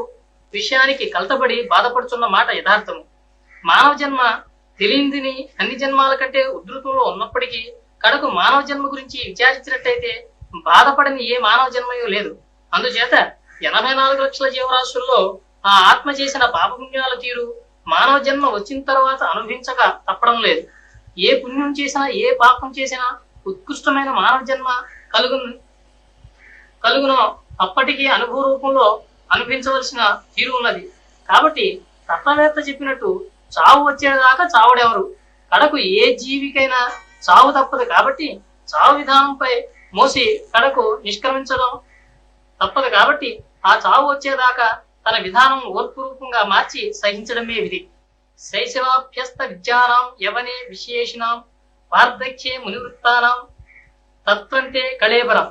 Speaker 5: విషయానికి కలతబడి బాధపడుతున్న మాట యథార్థము. మానవ జన్మ తెలియందిని అన్ని జన్మాల కంటే ఉధృతంలో ఉన్నప్పటికీ కడకు మానవ జన్మ గురించి విచారించినట్టయితే బాధపడని ఏ మానవ జన్మయో లేదు. అందుచేత 84 లక్షల జీవరాశుల్లో ఆ ఆత్మ చేసిన పాపపుణ్యాల తీరు మానవ జన్మ వచ్చిన తర్వాత అనుభవించక తప్పడం లేదు. ఏ పుణ్యం చేసినా ఏ పాపం చేసినా ఉత్కృష్టమైన మానవ జన్మ కలుగునో అప్పటికీ అనుభవ రూపంలో అనుభవించవలసిన తీరు ఉన్నది. కాబట్టి తత్వవేత్త చెప్పినట్టు చావు వచ్చేదాకా చావుడెవరు, కడకు ఏ జీవికైనా చావు తప్పదు. కాబట్టి చావు విధానంపై మోసి కడకు నిష్క్రమించడం తప్పదు. కాబట్టి ఆ చావు వచ్చేదాకా తన విధానం ఓర్పు రూపంగా మార్చి సహించడమే విధి. శైశవాభ్యస్త విద్యానాం యవనే విశేషినాం వార్ధక్యే మునివృత్తానాం తత్వంతే కళేబరం.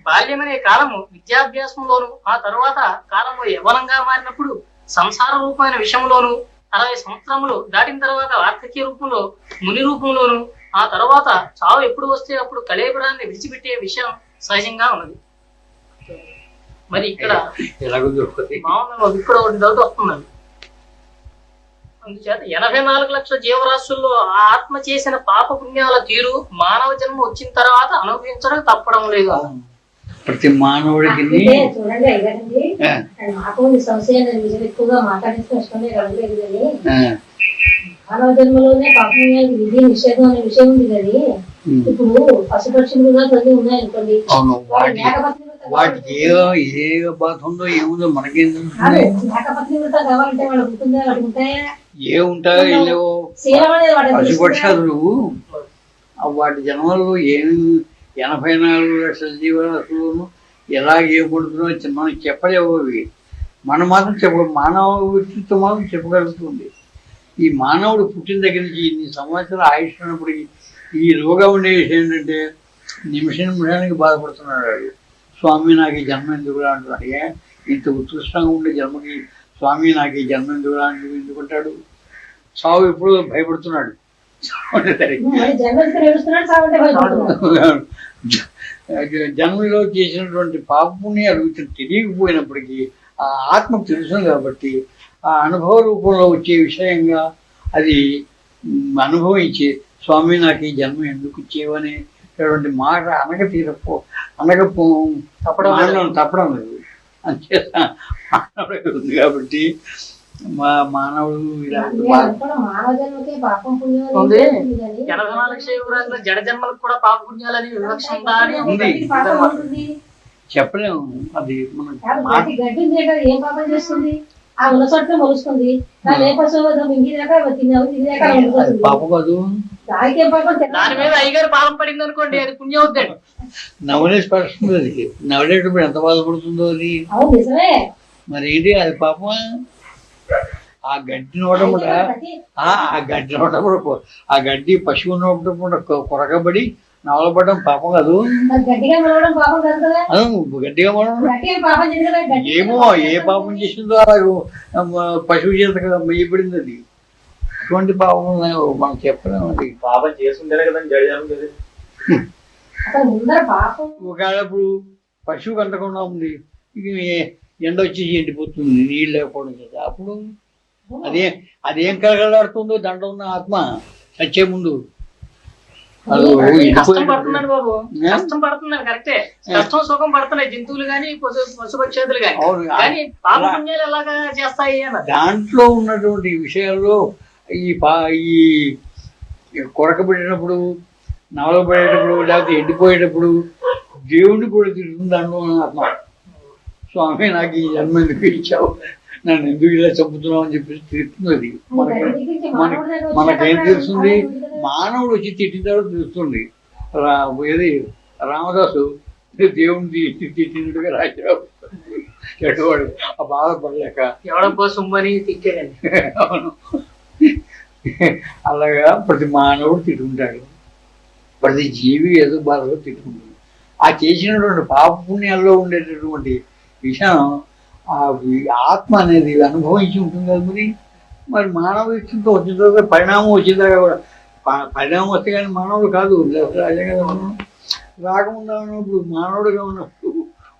Speaker 5: బాల్యమనే కాలము విద్యాభ్యాసంలోను, ఆ తరువాత కాలము యవనంగా మారినప్పుడు సంసార రూపమైన విషయంలోను, 60 సంవత్సరములు దాటిన తర్వాత వార్ధక్య రూపంలో ముని రూపంలోను, ఆ తర్వాత చావు ఎప్పుడు వస్తే అప్పుడు కళేబరాన్ని విడిచిపెట్టే విషయం సహజంగా ఉన్నది. మరి ఇక్కడ మామూలు ఇక్కడ ఒకటి డౌట్ వస్తుందండి. అందుచేత 84 లక్షల జీవరాశుల్లో ఆ ఆత్మ చేసిన పాప పుణ్యాల తీరు మానవ జన్మ వచ్చిన తర్వాత అనుభవించడం తప్పడం లేదు.
Speaker 6: ప్రతి మానవుడికి
Speaker 7: చూడండి అయ్యారండి, నాకు ఈ సంశయం నిజం ఎక్కువగా మాట్లాడేసిన ఇష్టమే కలగలేదు కానీ మానవ జన్మలోనే పాపపుణ్యానికి విధి నిషేధం అనే విషయం ఉంది కానీ ఇప్పుడు పశుపక్షులు కూడా కొన్ని ఉన్నాయనుకోండి,
Speaker 6: వాటికి ఏ బాధ ఉందో ఏముందో మనకేం
Speaker 7: మేకపత్ని వృతం కావాలంటే వాళ్ళకి ఉంటుందా, వాటికి ఉంటాయా,
Speaker 6: ఏ ఉంటాయో లేవో.
Speaker 7: శీలం అనేది వాటి
Speaker 6: పశుపక్షాలు వాటి జన్మలో ఏమి 84 లక్షల జీవరాశులను ఎలా ఏర్పడుతుందో మనం చెప్పలేవు. అవి మనం మాత్రం మానవ వ్యక్తిత్వం మాత్రం చెప్పగలుగుతుంది. ఈ మానవుడు పుట్టిన దగ్గర నుంచి ఇన్ని సంవత్సరాల ఆయుష్ ఉన్నప్పుడు ఈ రోగం ఉండే విషయం ఏంటంటే నిమిషానికి బాధపడుతున్నాడు. వాడు స్వామి నాకు ఈ జన్మ ఎందుకురా అంటున్నాడు. ఇంత ఉత్కృష్టంగా ఉండే జన్మకి స్వామి నాకు ఈ జన్మ ఎందుకురా ఎందుకుంటాడు. సావు ఎప్పుడు భయపడుతున్నాడు. జన్మలో చేసినటువంటి పాపపుణ్యాలు తెలియకపోయినప్పటికీ ఆ ఆత్మకు తెలుసు కాబట్టి ఆ అనుభవ రూపంలో వచ్చే విషయంగా అది అనుభవించి స్వామి నాకు ఈ జన్మ ఎందుకు ఇచ్చేవనేటువంటి మాట తప్పడం లేదు. అంచేత మానవుడికి ఉంది కాబట్టి మానవుడు
Speaker 5: 84 లక్షల జడ జన్మలకు కూడా పాప పుణ్యాలని వివక్ష ఉందా అని ఉంది.
Speaker 6: చెప్పలేము. అది
Speaker 7: ఏం పాపం చేస్తుంది, ఆ ఉన్న చోట్ల మొలుస్తుంది.
Speaker 6: పాపం కాదు.
Speaker 5: దాని మీద అయ్యగారు పాపం పడింది అనుకోండి, అది పుణ్యం అవుతాడు.
Speaker 6: నవలేసి పడుతుంది. అది నవలేటప్పుడు ఎంత బాధపడుతుందో అది. మరి ఏంటి అది పాపమా? ఆ గడ్డి నోటముట ఆ గడ్డి పశువు నోటముట కొరకబడి నవలపడడం పాపం కాదు. గట్టిగా ఏమో ఏ పాపం చేసిందో అలాగ పశువు చేత మెయ్యబడింది. అది అటువంటి పాపం మనం చెప్పలేము. అది
Speaker 8: పాపం చేస్తుంటేనే కదా జడి.
Speaker 6: ఒకవేళ ఇప్పుడు పశువు కంటకుండా ఉంది, ఎండ వచ్చేసి ఎండిపోతుంది నీళ్ళు లేకపోవడం చేత, అప్పుడు అదేం కలగలాడుతుందో దాంట్లో ఉన్న ఆత్మ చచ్చే ముందు.
Speaker 5: కష్టం పడుతున్నాడు బాబు, కష్టం పడుతున్నాడు కరెక్టే. కష్టం సుఖం పడుతున్నాయి జంతువులు గాని పశుపక్షేతులు కానీ పాప పుణ్యాలు ఎలాగా చేస్తాయి అన్న
Speaker 6: దాంట్లో ఉన్నటువంటి విషయాల్లో ఈ కొరకబడినప్పుడు, నవలబడేటప్పుడు, లేకపోతే ఎండిపోయేటప్పుడు దేవుడిని కూడా తిరుగుతుంది దాంట్లో ఆత్మ. స్వామి నాకు ఈ జన్మ ఎందుకు ఇచ్చావు, నన్ను ఎందుకు ఇలా చంపుతున్నావు అని చెప్పేసి తిరుగుతుంది. మనకేం తెలుస్తుంది? మానవుడు వచ్చి తిట్టిన తర్వాత తెలుస్తుంది. ఏది రామదాసు దేవుడిని తిట్టినట్టుగా రాజావు చెడ్డవాడు ఆ బాధపడలేక
Speaker 5: ఎవడబ్బా సుమ్మని తిట్టాడండి.
Speaker 6: అవును, అలాగా ప్రతి మానవుడు తిట్టుకుంటాడు. ప్రతి జీవి ఏదో బాధలో తిట్టుకుంటాడు. ఆ చేసినటువంటి పాప పుణ్యాల్లో ఉండేటటువంటి విషయం ఆ ఆత్మ అనేది అనుభవించి ఉంటుంది కదా. మరి మానవ వ్యక్తితో వచ్చిన తర్వాత పరిణామం వచ్చేదాకా కూడా పరిణామం వస్తే కానీ మానవుడు కాదు. అదే కదా రాకముందా ఉన్నప్పుడు మానవుడుగా ఉన్నప్పుడు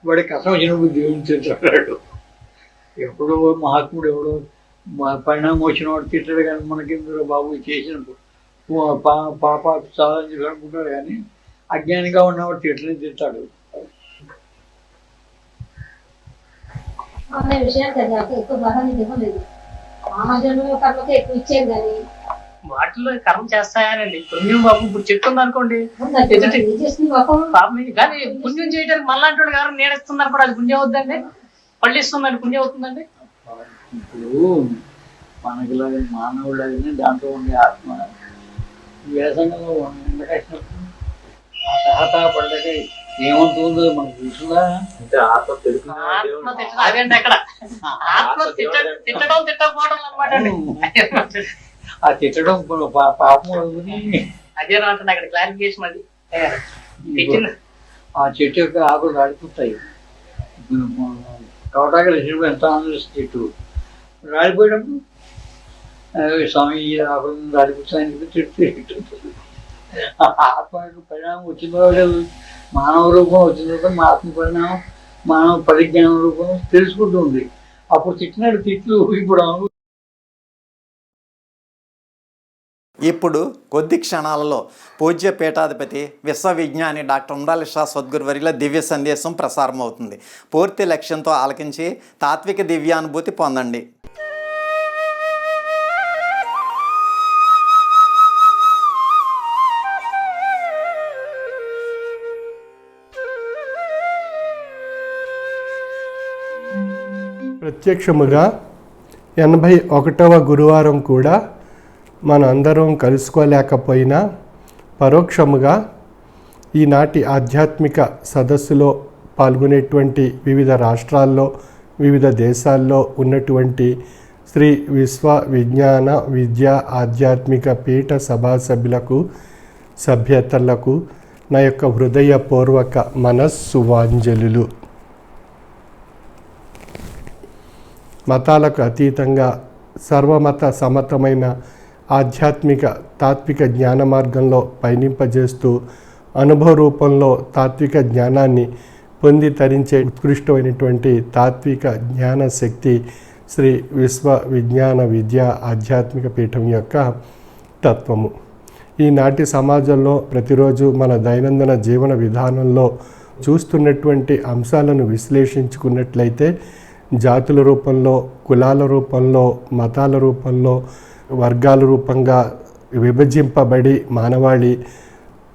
Speaker 6: వాడి కష్టం వచ్చినప్పుడు దేవుని తిట్టాడు. ఎప్పుడో మహాత్ముడు ఎవడో పరిణామం వచ్చిన వాడు తిట్టాడు కానీ మనకెందుకు బాబు చేసినప్పుడు పాప చాలా అనుకుంటాడు. కానీ అజ్ఞానిగా ఉన్నవాడు తిట్టని తిట్టాడు.
Speaker 7: అనే విషయానికి అది అంత ఎక్కువ ప్రాధాన్యత ఇవ్వలేదు. మానవ జన్మ కర్మకి ఎక్కువ ఇచ్చేది కానీ
Speaker 5: వాటిలో కర్మ చేస్తాయనండి. పుణ్యం పాపం ఇప్పుడు చెట్టు ఉంది అనుకోండి,
Speaker 7: ఏం చేస్తుంది పాపం.
Speaker 5: పాపం కానీ పుణ్యం చేయడానికి మళ్ళాంటి గారు నేడేస్తున్నారు కూడా, అది పుణ్యం అవుతుందండి? పళ్ళు ఇస్తుందండి, పుణ్యం అవుతుందండి?
Speaker 6: ఇప్పుడు మనకిలాగా మానవులాగానే దాంట్లో ఉండే ఆత్మ వ్యసనంలో ఎంత కష్టపడి తహతా పడ్డాక ఏమవుతుందో మనకు తెలుసుదా?
Speaker 8: అంటే ఆత్మ తెలుసు.
Speaker 5: ఆత్మ తిట్టడం అదేంటి అక్కడ, ఆత్మ తిట్టడం తిట్టకపోవడం అనమాట అండి.
Speaker 6: ఆ తిట్టడం పాపం అవుతుంది.
Speaker 5: అదే అంటే అక్కడ క్లారిఫికేషన్ అది. తిట్టిన
Speaker 6: ఆ చెట్టు యొక్క ఆకులు రాలిపోతాయి. తోటాకల చెట్టు ఎంత ఆనందిస్తుంది, చెట్టు రాలిపోయేటప్పుడు స్వామి ఈ ఆకులు రాలిపోతాయని చెట్టు ఆత్మ యొక్క పరిణామం వచ్చిందో లేదు. మానవ రూపం వచ్చిన తర్వాత మా ఆత్మ పరిణామం మానవ పరిజ్ఞానం రూపం తెలుసుకుంటుంది. అప్పుడు తిట్టినాడు తిట్లు ఇప్పుడు
Speaker 1: ఇప్పుడు కొద్ది క్షణాలలో పూజ్య పీఠాధిపతి విశ్వవిజ్ఞాని డాక్టర్ ఉండాలి షా సద్గురువర్యుల దివ్య సందేశం ప్రసారం అవుతుంది. పూర్తి లక్ష్యంతో ఆలకించి తాత్విక దివ్యానుభూతి పొందండి.
Speaker 9: ప్రత్యక్షముగా 81వ గురువారం కూడా మన అందరం కలుసుకోలేకపోయినా పరోక్షముగా ఈనాటి ఆధ్యాత్మిక సదస్సులో పాల్గొనేటువంటి వివిధ రాష్ట్రాల్లో వివిధ దేశాల్లో ఉన్నటువంటి శ్రీ విశ్వ విజ్ఞాన విద్యా ఆధ్యాత్మిక పీఠ సభ్యులకు సభ్యేతరులకు నా యొక్క హృదయపూర్వక మనస్సువాంజలులు. మతాలకు అతీతంగా సర్వమత సమతమైన ఆధ్యాత్మిక తాత్విక జ్ఞాన మార్గంలో పయనింపజేస్తూ అనుభవ రూపంలో తాత్విక జ్ఞానాన్ని పొంది తరించే ఉత్కృష్టమైనటువంటి తాత్విక జ్ఞాన శక్తి శ్రీ విశ్వ విజ్ఞాన విద్యా ఆధ్యాత్మిక పీఠం యొక్క తత్వము. ఈనాటి సమాజంలో ప్రతిరోజు మన దైనందిన జీవన విధానంలో చూస్తున్నటువంటి అంశాలను విశ్లేషించుకున్నట్లయితే జాతుల రూపంలో, కులాల రూపంలో, మతాల రూపంలో, వర్గాల రూపంగా విభజింపబడి మానవాళి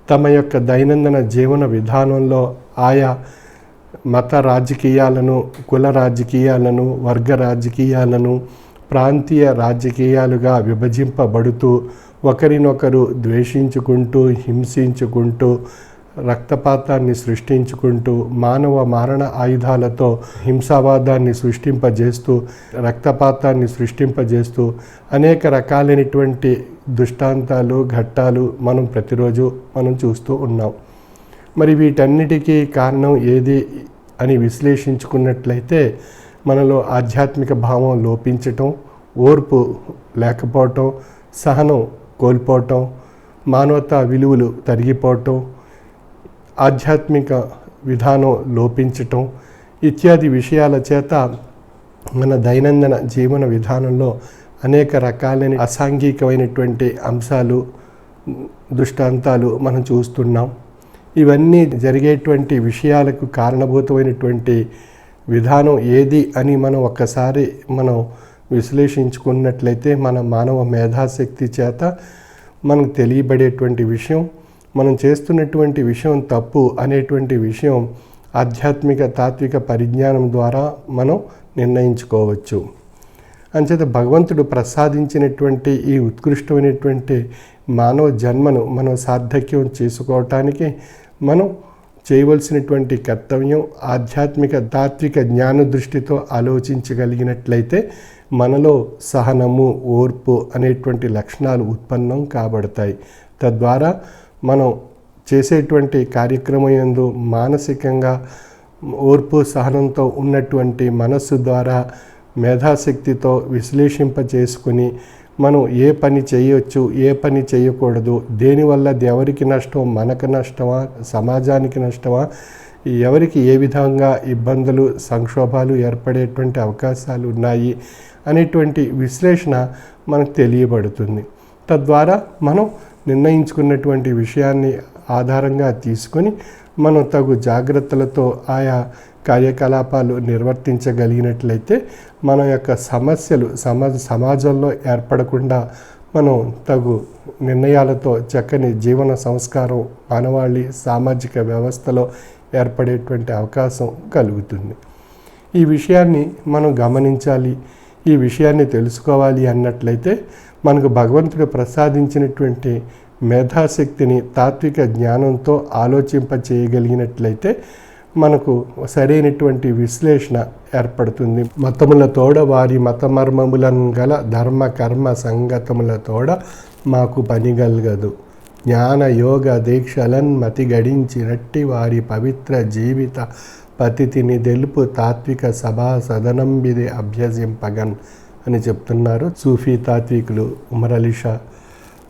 Speaker 9: తమ యొక్క దైనందిన జీవన విధానంలో ఆయా మత రాజకీయాలను, కుల రాజకీయాలను, వర్గ రాజకీయాలను, ప్రాంతీయ రాజకీయాలుగా విభజింపబడుతూ ఒకరినొకరు ద్వేషించుకుంటూ, హింసించుకుంటూ, రక్తపాతాన్ని సృష్టించుకుంటూ, మానవ మారణ ఆయుధాలతో హింసావాదాన్ని సృష్టింపజేస్తూ, రక్తపాతాన్ని సృష్టింపజేస్తూ అనేక రకాలైనటువంటి దృష్టాంతాలు, ఘట్టాలు ప్రతిరోజు చూస్తూ ఉన్నాం. మరి వీటన్నిటికీ కారణం ఏది అని విశ్లేషించుకున్నట్లయితే మనలో ఆధ్యాత్మిక భావం లోపించటం, ఓర్పు లేకపోవటం, సహనం కోల్పోవటం, మానవతా విలువలు తరిగిపోవటం, ఆధ్యాత్మిక విధానం లోపించటం ఇత్యాది విషయాల చేత మన దైనందిన జీవన విధానంలో అనేక రకాలైన అసాంఘికమైనటువంటి అంశాలు, దృష్టాంతాలు మనం చూస్తున్నాం. ఇవన్నీ జరిగేటువంటి విషయాలకు కారణభూతమైనటువంటి విధానం ఏది అని మనం ఒక్కసారి విశ్లేషించుకున్నట్లయితే మన మానవ మేధాశక్తి చేత మనకు తెలియబడేటువంటి విషయం, మనం చేస్తున్నటువంటి విషయం తప్పు అనేటువంటి విషయం ఆధ్యాత్మిక తాత్విక పరిజ్ఞానం ద్వారా మనం నిర్ణయించుకోవచ్చు. అంచేత భగవంతుడు ప్రసాదించినటువంటి ఈ ఉత్కృష్టమైనటువంటి మానవ జన్మను మనం సార్థక్యం చేసుకోవటానికి మనం చేయవలసినటువంటి కర్తవ్యం ఆధ్యాత్మిక తాత్విక జ్ఞాన దృష్టితో ఆలోచించగలిగినట్లయితే మనలో సహనము, ఓర్పు అనేటువంటి లక్షణాలు ఉత్పన్నం కాబడతాయి. తద్వారా మనం చేసేటువంటి కార్యక్రమం యందు మానసికంగా ఓర్పు సహనంతో ఉన్నటువంటి మనస్సు ద్వారా మేధాశక్తితో విశ్లేషింపజేసుకుని మనం ఏ పని చేయొచ్చు, ఏ పని చేయకూడదు, దేనివల్ల ఎవరికి నష్టం, మనకు నష్టమా, సమాజానికి నష్టమా, ఎవరికి ఏ విధంగా ఇబ్బందులు, సంక్షోభాలు ఏర్పడేటువంటి అవకాశాలు ఉన్నాయి అనేటువంటి విశ్లేషణ మనకు తెలియబడుతుంది. తద్వారా మనం నిర్ణయించుకున్నటువంటి విషయాన్ని ఆధారంగా తీసుకొని మనం తగు జాగ్రత్తలతో ఆయా కార్యకలాపాలు నిర్వర్తించగలిగినట్లయితే మన యొక్క సమస్యలు సమాజంలో ఏర్పడకుండా మనం తగు నిర్ణయాలతో చక్కని జీవన సంస్కారం మానవాళి సామాజిక వ్యవస్థలో ఏర్పడేటువంటి అవకాశం కలుగుతుంది. ఈ విషయాన్ని మనం గమనించాలి, ఈ విషయాన్ని తెలుసుకోవాలి అన్నట్లయితే మనకు భగవంతుడు ప్రసాదించినటువంటి మేధాశక్తిని తాత్విక జ్ఞానంతో ఆలోచింపచేయగలిగినట్లయితే మనకు సరైనటువంటి విశ్లేషణ ఏర్పడుతుంది. మతముల తోడ వారి మతమర్మములను గల ధర్మ కర్మ సంగతముల తోడ మాకు పనిగలగదు. జ్ఞాన యోగ దీక్షలన్ మతి గడించినట్టి వారి పవిత్ర జీవిత పతిథిని తెలుపు తాత్విక సభా సదనంబిది అభ్యసింపగన్ అని చెప్తున్నారు సూఫీ తాత్వికులు ఉమర్ అలీ షా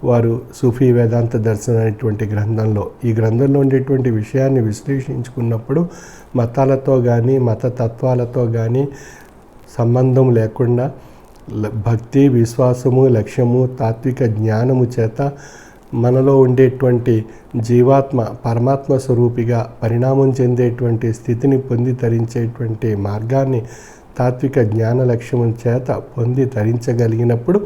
Speaker 9: వారు సూఫీ వేదాంత దర్శనం అనేటువంటి గ్రంథంలో. ఈ గ్రంథంలో ఉండేటువంటి విషయాన్ని విశ్లేషించుకున్నప్పుడు మతాలతో కానీ మతతత్వాలతో కానీ సంబంధం లేకుండా భక్తి విశ్వాసము లక్ష్యము తాత్విక జ్ఞానము చేత మనలో ఉండేటువంటి జీవాత్మ పరమాత్మ స్వరూపిగా పరిణామం చెందేటువంటి స్థితిని పొంది తరించేటువంటి మార్గాన్ని తాత్విక జ్ఞాన లక్ష్యం చేత పొంది తరించగలిగినప్పుడు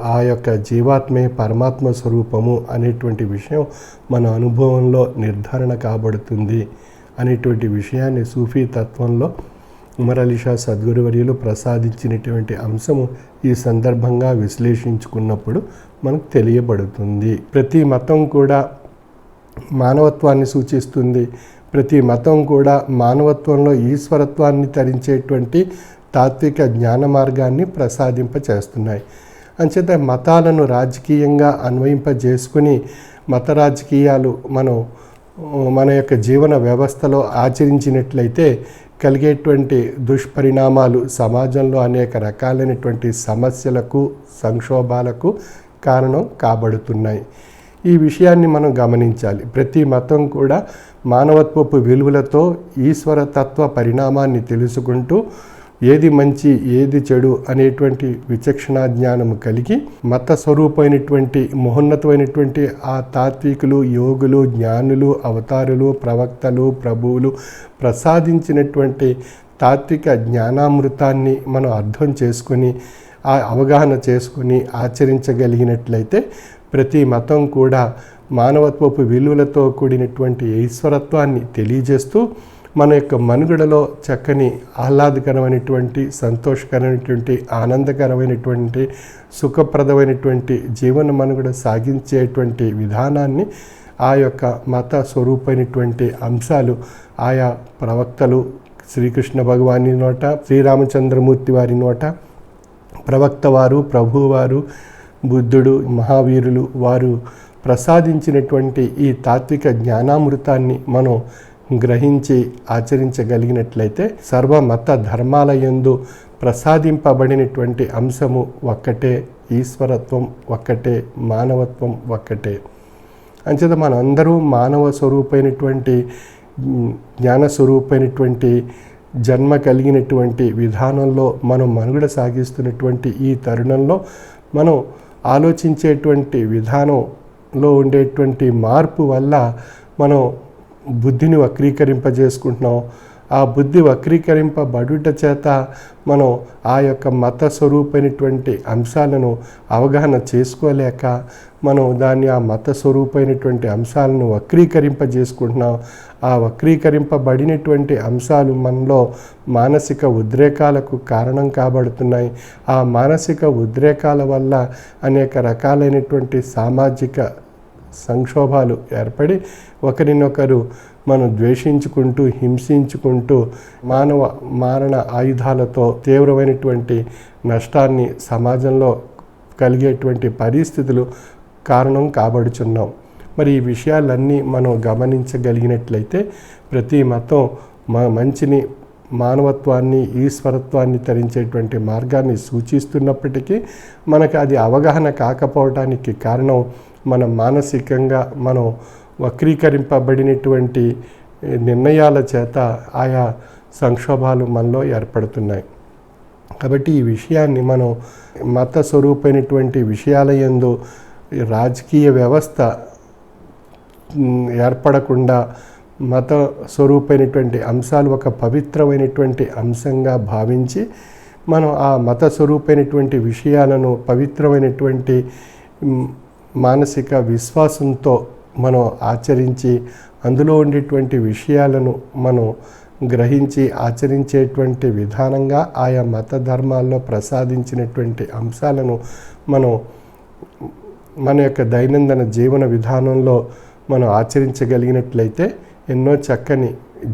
Speaker 9: ఆ యొక్క జీవాత్మే పరమాత్మ స్వరూపము అనేటువంటి విషయం మన అనుభవంలో నిర్ధారణ కాబడుతుంది అనేటువంటి విషయాన్ని సూఫీ తత్వంలో ఉమర్ అలీ షా సద్గురువర్యులు ప్రసాదించినటువంటి అంశము ఈ సందర్భంగా విశ్లేషించుకున్నప్పుడు మనకు తెలియబడుతుంది. ప్రతి మతం కూడా మానవత్వాన్ని సూచిస్తుంది. ప్రతి మతం కూడా మానవత్వంలో ఈశ్వరత్వాన్ని తరించేటువంటి తాత్విక జ్ఞాన మార్గాన్ని ప్రసాదింపచేస్తున్నాయి. అంచేత మతాలను రాజకీయంగా అన్వయింపజేసుకుని మత రాజకీయాలు మన యొక్క జీవన వ్యవస్థలో ఆచరించినట్లయితే కలిగేటువంటి దుష్పరిణామాలు సమాజంలో అనేక రకాలైనటువంటి సమస్యలకు సంక్షోభాలకు కారణం కాబడుతున్నాయి. ఈ విషయాన్ని మనం గమనించాలి. ప్రతి మతం కూడా మానవత్వపు విలువలతో ఈశ్వర తత్వ పరిణామాన్ని తెలుసుకుంటూ ఏది మంచి ఏది చెడు అనేటువంటి విచక్షణా జ్ఞానము కలిగి మత స్వరూపమైనటువంటి మహోన్నతమైనటువంటి ఆ తాత్వికులు యోగులు జ్ఞానులు అవతారులు ప్రవక్తలు ప్రభువులు ప్రసాదించినటువంటి తాత్విక జ్ఞానామృతాన్ని మనం అర్థం చేసుకొని ఆ అవగాహన చేసుకొని ఆచరించగలిగినట్లయితే ప్రతి మతం కూడా మానవత్వపు విలువలతో కూడినటువంటి ఈశ్వరత్వాన్ని తెలియజేస్తూ మన యొక్క మనుగడలో చక్కని ఆహ్లాదకరమైనటువంటి సంతోషకరమైనటువంటి ఆనందకరమైనటువంటి సుఖప్రదమైనటువంటి జీవన మనుగడ సాగించేటువంటి విధానాన్ని ఆ యొక్క మత స్వరూపమైనటువంటి అంశాలు ఆయా ప్రవక్తలు శ్రీకృష్ణ భగవాని నోట శ్రీరామచంద్రమూర్తి వారి నోట ప్రవక్త వారు ప్రభువారు బుద్ధుడు మహావీరులు వారు ప్రసాదించినటువంటి ఈ తాత్విక జ్ఞానామృతాన్ని మనం గ్రహించి ఆచరించగలిగినట్లయితే సర్వమత ధర్మాల యందు ప్రసాదింపబడినటువంటి అంశము ఒక్కటే, ఈశ్వరత్వం ఒక్కటే, మానవత్వం ఒక్కటే. అంచేత మనందరూ మానవ స్వరూపమైనటువంటి జ్ఞాన స్వరూపమైనటువంటి జన్మ కలిగినటువంటి విధానంలో మనం మనుగడ సాగిస్తున్నటువంటి ఈ తరుణంలో మనం ఆలోచించేటువంటి విధానంలో ఉండేటువంటి మార్పు వల్ల మనం బుద్ధిని వక్రీకరింపజేసుకుంటున్నాం. ఆ బుద్ధి వక్రీకరింపబడుట చేత మనం ఆ యొక్క మత స్వరూపమైనటువంటి అంశాలను అవగాహన చేసుకోలేక మనం దాన్ని ఆ మత స్వరూపమైనటువంటి అంశాలను వక్రీకరింపజేసుకుంటున్నాం. ఆ వక్రీకరింపబడినటువంటి అంశాలు మనలో మానసిక ఉద్రేకాలకు కారణం కాబడుతున్నాయి. ఆ మానసిక ఉద్రేకాల వల్ల అనేక రకాలైనటువంటి సామాజిక సంక్షోభాలు ఏర్పడి ఒకరినొకరు మనం ద్వేషించుకుంటూ హింసించుకుంటూ మారణ ఆయుధాలతో తీవ్రమైనటువంటి నష్టాన్ని సమాజంలో కలిగేటువంటి పరిస్థితులు కారణం కాబడుచున్నాం. మరి ఈ విషయాలన్నీ మనం గమనించగలిగినట్లయితే ప్రతి మతం మంచిని మానవత్వాన్ని ఈశ్వరత్వాన్ని తరించేటువంటి మార్గాన్ని సూచిస్తున్నప్పటికీ మనకు అది అవగాహన కాకపోవడానికి కారణం మన మానసికంగా మనం వక్రీకరింపబడినటువంటి నిర్ణయాల చేత ఆయా సంక్షోభాలు మనలో ఏర్పడుతున్నాయి. కాబట్టి ఈ విషయాన్ని మనం మత స్వరూపమైనటువంటి విషయాల యందు రాజకీయ వ్యవస్థ ఏర్పడకుండా మత స్వరూపమైనటువంటి అంశాలు ఒక పవిత్రమైనటువంటి అంశంగా భావించి మనం ఆ మత స్వరూపమైనటువంటి విషయాలను పవిత్రమైనటువంటి మానసిక విశ్వాసంతో మనం ఆచరించి అందులో ఉండేటువంటి విషయాలను మనం గ్రహించి ఆచరించేటువంటి విధానంగా ఆయా మత ధర్మాల్లో ప్రసాదించినటువంటి అంశాలను మనం మన యొక్క దైనందిన జీవన విధానంలో మనం ఆచరించగలిగినట్లయితే ఎన్నో చక్కని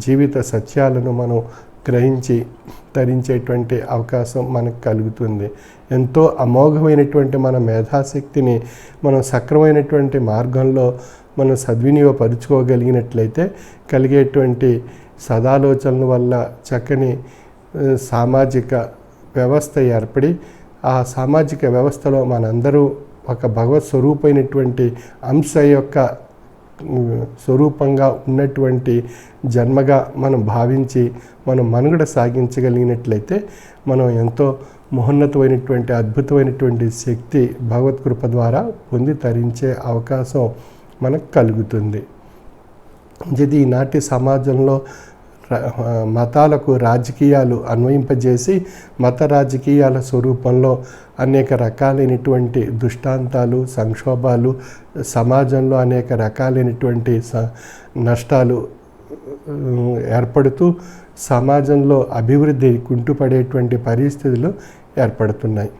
Speaker 9: జీవిత సత్యాలను మనం గ్రహించి ధరించేటువంటి అవకాశం మనకు కలుగుతుంది. ఎంతో అమోఘమైనటువంటి మన మేధాశక్తిని మనం సక్రమైనటువంటి మార్గంలో మనం సద్వినియోగపరుచుకోగలిగినట్లయితే కలిగేటువంటి సదాలోచనల వల్ల చక్కని సామాజిక వ్యవస్థ ఏర్పడి ఆ సామాజిక వ్యవస్థలో మనందరూ ఒక భగవత్ స్వరూపమైనటువంటి అంశ యొక్క స్వరూపంగా ఉన్నటువంటి జన్మగా మనం భావించి మనం మనుగడ సాగించగలిగినట్లయితే మనం ఎంతో మహోన్నతమైనటువంటి అద్భుతమైనటువంటి శక్తి భగవత్ కృప ద్వారా పొంది తరించే అవకాశం మనకు కలుగుతుంది. ఇది ఈనాటి సమాజంలో మతాలకు రాజకీయాలు అన్వయింపజేసి మత రాజకీయాల స్వరూపంలో అనేక రకాలైనటువంటి దుష్టాంతాలు సంక్షోభాలు సమాజంలో అనేక రకాలైనటువంటి నష్టాలు ఏర్పడుతూ సమాజంలో అభివృద్ధి కుంటుపడేటువంటి పరిస్థితులు ఏర్పడుతున్నాయి.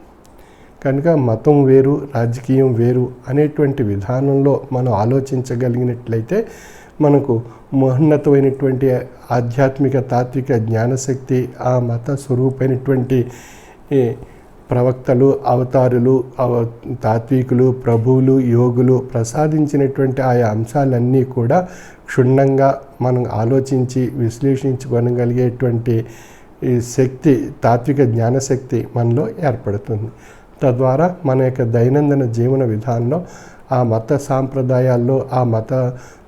Speaker 9: కనుక మతం వేరు రాజకీయం వేరు అనేటువంటి విధానంలో మనం ఆలోచించగలిగినట్లయితే మనకు మహోన్నతమైనటువంటి ఆధ్యాత్మిక తాత్విక జ్ఞానశక్తి ఆ మత స్వరూపమైనటువంటి ప్రవక్తలు అవతారులు తాత్వికులు ప్రభువులు యోగులు ప్రసాదించినటువంటి ఆయా అంశాలన్నీ కూడా క్షుణ్ణంగా మనం ఆలోచించి విశ్లేషించుకోగలిగేటువంటి ఈ శక్తి తాత్విక జ్ఞానశక్తి మనలో ఏర్పడుతుంది. తద్వారా మన యొక్క దైనందిన జీవన విధానంలో ఆ మత సాంప్రదాయాల్లో ఆ మత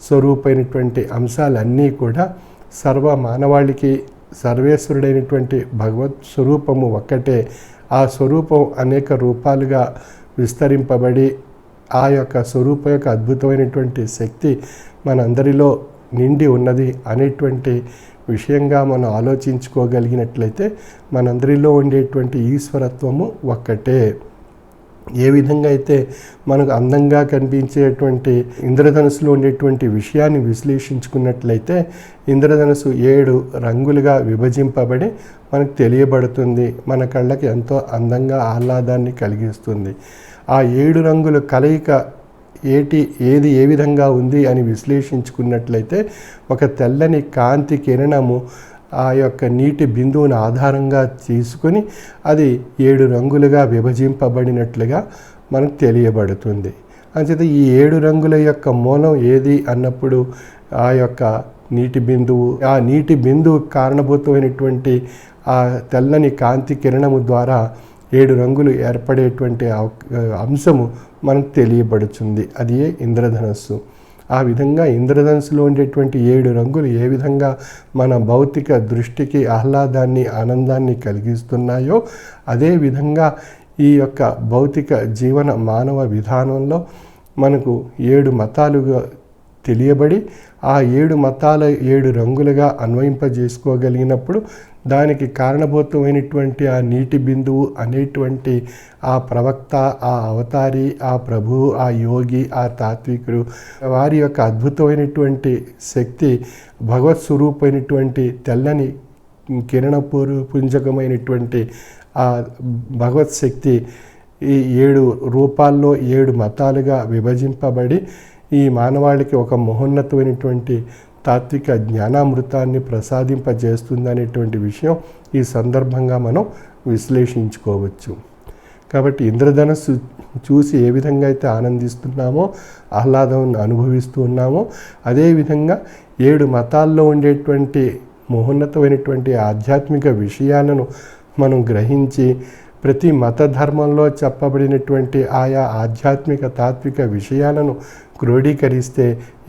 Speaker 9: స్వరూపమైనటువంటి అంశాలన్నీ కూడా సర్వ మానవాళికి సర్వేశ్వరుడైనటువంటి భగవత్ స్వరూపము ఒక్కటే. ఆ స్వరూపం అనేక రూపాలుగా విస్తరింపబడి ఆ యొక్క స్వరూపం యొక్క అద్భుతమైనటువంటి శక్తి మనందరిలో నిండి ఉన్నది అనేటువంటి విషయంగా మనం ఆలోచించుకోగలిగినట్లయితే మనందరిలో ఉండేటువంటి ఈశ్వరత్వము ఒక్కటే. ఏ విధంగా అయితే మనకు అందంగా కనిపించేటువంటి ఇంద్రధనుసులో ఉండేటువంటి విషయాన్ని విశ్లేషించుకున్నట్లయితే ఇంద్రధనుసు 7 రంగులుగా విభజింపబడి మనకు తెలియబడుతుంది. మన కళ్ళకి ఎంతో అందంగా ఆహ్లాదాన్ని కలిగిస్తుంది. ఆ 7 రంగుల కలయిక ఏది ఏ విధంగా ఉంది అని విశ్లేషించుకున్నట్లయితే ఒక తెల్లని కాంతి కిరణము ఆ యొక్క నీటి బిందువును ఆధారంగా తీసుకొని అది 7 రంగులుగా విభజింపబడినట్లుగా మనకు తెలియబడుతుంది. అంచేత ఈ 7 రంగుల యొక్క మూలం ఏది అన్నప్పుడు ఆ యొక్క నీటి బిందువు, ఆ నీటి బిందువు కారణభూతమైనటువంటి ఆ తెల్లని కాంతి కిరణము ద్వారా 7 రంగులు ఏర్పడేటువంటి అంశము మనకు తెలియబడుతుంది. అది ఇంద్రధనస్సు. ఆ విధంగా ఇంద్రధనుసులో ఉండేటువంటి 7 రంగులు ఏ విధంగా మన భౌతిక దృష్టికి ఆహ్లాదాన్ని ఆనందాన్ని కలిగిస్తున్నాయో అదేవిధంగా ఈ యొక్క భౌతిక జీవన మానవ విధానంలో మనకు 7 మతాలుగా తెలియబడి ఆ 7 మతాల 7 రంగులుగా అన్వయింపజేసుకోగలిగినప్పుడు దానికి కారణభూతమైనటువంటి ఆ నీటి బిందువు అనేటువంటి ఆ ప్రవక్త, ఆ అవతారి, ఆ ప్రభువు, ఆ యోగి, ఆ తాత్వికుడు వారి యొక్క అద్భుతమైనటువంటి శక్తి భగవత్ స్వరూపమైనటువంటి తెల్లని కిరణపుంజకమైనటువంటి ఆ భగవత్ శక్తి ఈ 7 రూపాల్లో 7 మతాలుగా విభజింపబడి ఈ మానవాళికి ఒక మహోన్నతమైనటువంటి తాత్విక జ్ఞానామృతాన్ని ప్రసాదింపజేస్తుందనేటువంటి విషయం ఈ సందర్భంగా మనం విశ్లేషించుకోవచ్చు. కాబట్టి ఇంద్రధనస్సు చూసి ఏ విధంగా అయితే ఆనందిస్తున్నామో ఆహ్లాదం అనుభవిస్తూ ఉన్నామో అదేవిధంగా 7 మతాల్లో ఉండేటువంటి మహోన్నతమైనటువంటి ఆధ్యాత్మిక విషయాలను మనం గ్రహించి ప్రతి మత ధర్మంలో చెప్పబడినటువంటి ఆయా ఆధ్యాత్మిక తాత్విక విషయాలను క్రోడీకరిస్తే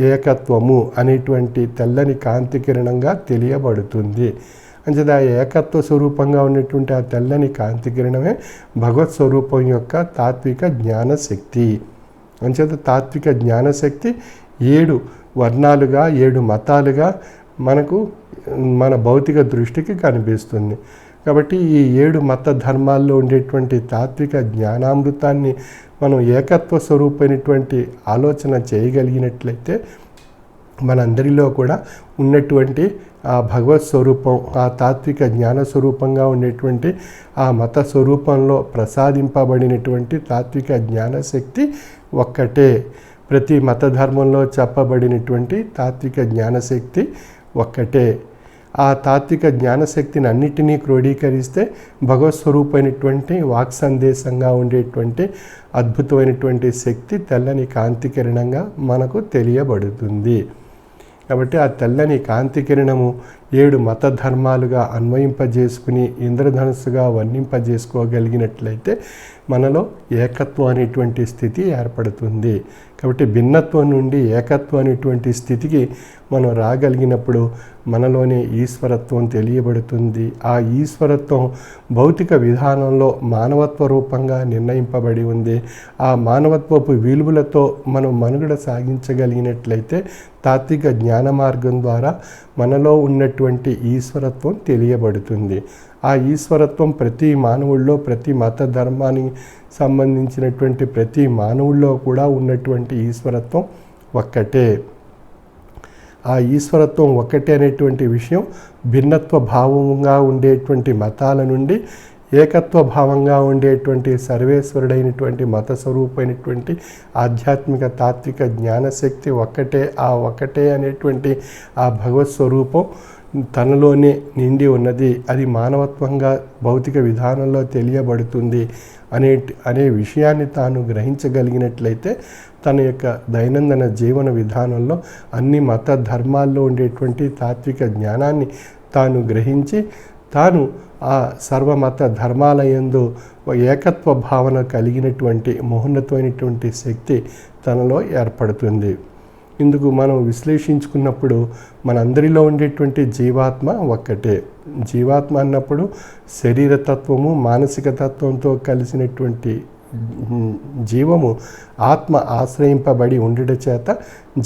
Speaker 9: ఏకత్వము అనేటువంటి తెల్లని కాంతి కిరణంగా తెలియబడుతుంది. అంచేత ఆ ఏకత్వ స్వరూపంగా ఉన్నటువంటి ఆ తెల్లని కాంతి కిరణమే భగవత్ స్వరూపం యొక్క తాత్విక జ్ఞానశక్తి. అంచేత తాత్విక జ్ఞానశక్తి 7 వర్ణాలుగా 7 మతాలుగా మనకు మన భౌతిక దృష్టికి కనిపిస్తుంది. కాబట్టి ఈ 7 మత ధర్మాల్లో ఉండేటువంటి తాత్విక జ్ఞానామృతాన్ని మనం ఏకత్వ స్వరూపమైనటువంటి ఆలోచన చేయగలిగినట్లయితే మనందరిలో కూడా ఉన్నటువంటి ఆ భగవత్ స్వరూపం, ఆ తాత్విక జ్ఞాన స్వరూపంగా ఉండేటువంటి ఆ మత స్వరూపంలో ప్రసాదింపబడినటువంటి తాత్విక జ్ఞానశక్తి ఒక్కటే. ప్రతి మత ధర్మంలో చెప్పబడినటువంటి తాత్విక జ్ఞానశక్తి ఒక్కటే. ఆ తాత్విక జ్ఞానశక్తిని అన్నిటినీ క్రోడీకరిస్తే భగవత్ స్వరూపమైనటువంటి వాక్ సందేశంగా ఉండేటువంటి అద్భుతమైనటువంటి శక్తి తెల్లని కాంతి కిరణంగా మనకు తెలియబడుతుంది. కాబట్టి ఆ తెల్లని కాంతి కిరణము 7 మత ధర్మాలుగా అన్వయింపజేసుకుని ఇంద్రధనుస్సుగా వర్ణింపజేసుకోగలిగినట్లయితే మనలో ఏకత్వం అనేటువంటి స్థితి ఏర్పడుతుంది. కాబట్టి భిన్నత్వం నుండి ఏకత్వం అనేటువంటి స్థితికి మనం రాగలిగినప్పుడు మనలోనే ఈశ్వరత్వం తెలియబడుతుంది. ఆ ఈశ్వరత్వం భౌతిక విధానంలో మానవత్వ రూపంగా నిర్ణయింపబడి ఉంది. ఆ మానవత్వపు విలువలతో మనం మనుగడ సాగించగలిగినట్లయితే తాత్విక జ్ఞాన మార్గం ద్వారా మనలో ఉన్నటువంటి ఈశ్వరత్వం తెలియబడుతుంది. ఆ ఈశ్వరత్వం ప్రతి మానవుల్లో, ప్రతి మత ధర్మానికి సంబంధించినటువంటి ప్రతి మానవుల్లో కూడా ఉన్నటువంటి ఈశ్వరత్వం ఒక్కటే. ఆ ఈశ్వరత్వం ఒక్కటే అనేటువంటి విషయం భిన్నత్వ భావంగా ఉండేటువంటి మతాల నుండి ఏకత్వ భావంగా ఉండేటువంటి సర్వేశ్వరుడైనటువంటి మత స్వరూపమైనటువంటి ఆధ్యాత్మిక తాత్విక జ్ఞానశక్తి ఒక్కటే. ఆ ఒక్కటే అనేటువంటి ఆ భగవత్ స్వరూపం తనలోనే నిండి ఉన్నది. అది మానవత్వంగా భౌతిక విధానంలో తెలియబడుతుంది అనే విషయాన్ని తాను గ్రహించగలిగినట్లయితే తన యొక్క దైనందిన జీవన విధానంలో అన్ని మత ధర్మాల్లో ఉండేటువంటి తాత్విక జ్ఞానాన్ని తాను గ్రహించి తాను ఆ సర్వమత ధర్మాల యందు ఏకత్వ భావన కలిగినటువంటి మహోన్నతమైనటువంటి శక్తి తనలో ఏర్పడుతుంది. ఇందుకు మనం విశ్లేషించుకున్నప్పుడు మనందరిలో ఉండేటువంటి జీవాత్మ ఒక్కటే. జీవాత్మ అన్నప్పుడు శరీరతత్వము మానసిక తత్వంతో కలిసినటువంటి జీవము ఆత్మ ఆశ్రయింపబడి ఉండట చేత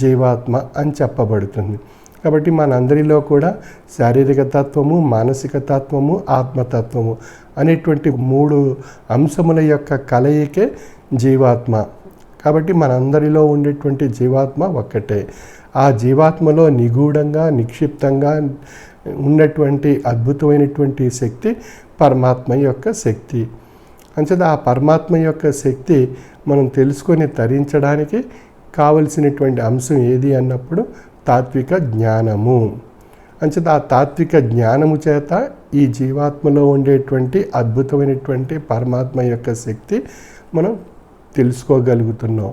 Speaker 9: జీవాత్మ అని చెప్పబడుతుంది. కాబట్టి మనందరిలో కూడా శారీరక తత్వము, మానసిక తత్వము, ఆత్మతత్వము అనేటువంటి 3 అంశముల యొక్క కలయికే జీవాత్మ. కాబట్టి మనందరిలో ఉండేటువంటి జీవాత్మ ఒక్కటే. ఆ జీవాత్మలో నిగూఢంగా నిక్షిప్తంగా ఉన్నటువంటి అద్భుతమైనటువంటి శక్తి పరమాత్మ యొక్క శక్తి. అంచేత ఆ పరమాత్మ యొక్క శక్తి మనం తెలుసుకొని తరించడానికి కావలసినటువంటి అంశం ఏది అన్నప్పుడు తాత్విక జ్ఞానము. అంచేత ఆ తాత్విక జ్ఞానము చేత ఈ జీవాత్మలో ఉండేటువంటి అద్భుతమైనటువంటి పరమాత్మ యొక్క శక్తి మనం తెలుసుకోగలుగుతున్నాం.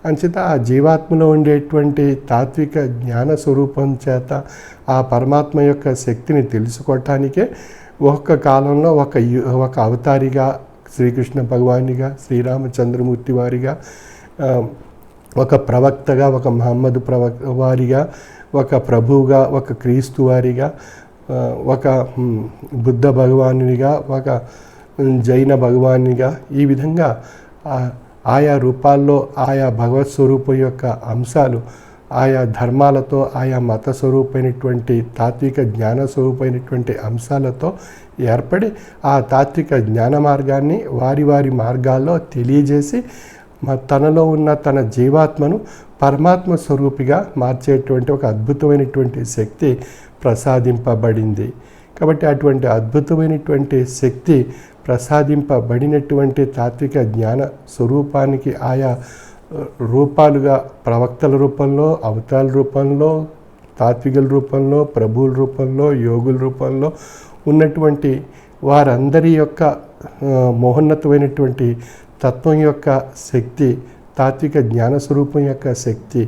Speaker 9: అంచేత ఆ జీవాత్మలో ఉండేటువంటి తాత్విక జ్ఞాన స్వరూపం చేత ఆ పరమాత్మ యొక్క శక్తిని తెలుసుకోవటానికే ఒక్క కాలంలో ఒక అవతారిగా శ్రీకృష్ణ భగవానిగా, శ్రీరామచంద్రమూర్తి వారిగా, ఒక ప్రవక్తగా, ఒక మహమ్మద్ వారిగా, ఒక ప్రభువుగా, ఒక క్రీస్తు వారిగా, ఒక బుద్ధ భగవానునిగా, ఒక జైన భగవానిగా, ఈ విధంగా ఆయా రూపాల్లో ఆయా భగవత్ స్వరూపం యొక్క అంశాలు ఆయా ధర్మాలతో, ఆయా మత స్వరూపమైనటువంటి తాత్విక జ్ఞాన స్వరూపమైనటువంటి అంశాలతో ఏర్పడి ఆ తాత్విక జ్ఞాన మార్గాన్ని వారి వారి మార్గాల్లో తెలియజేసి తనలో ఉన్న తన జీవాత్మను పరమాత్మ స్వరూపిగా మార్చేటువంటి ఒక అద్భుతమైనటువంటి శక్తి ప్రసాదింపబడింది. కాబట్టి అటువంటి అద్భుతమైనటువంటి శక్తి ప్రసాదింపబడినటువంటి తాత్విక జ్ఞాన స్వరూపానికి ఆయా రూపాలుగా ప్రవక్తల రూపంలో, అవతాల రూపంలో, తాత్వికుల రూపంలో, ప్రభువుల రూపంలో, యోగుల రూపంలో ఉన్నటువంటి వారందరి యొక్క మహోన్నతమైనటువంటి తత్వం యొక్క శక్తి, తాత్విక జ్ఞాన స్వరూపం యొక్క శక్తి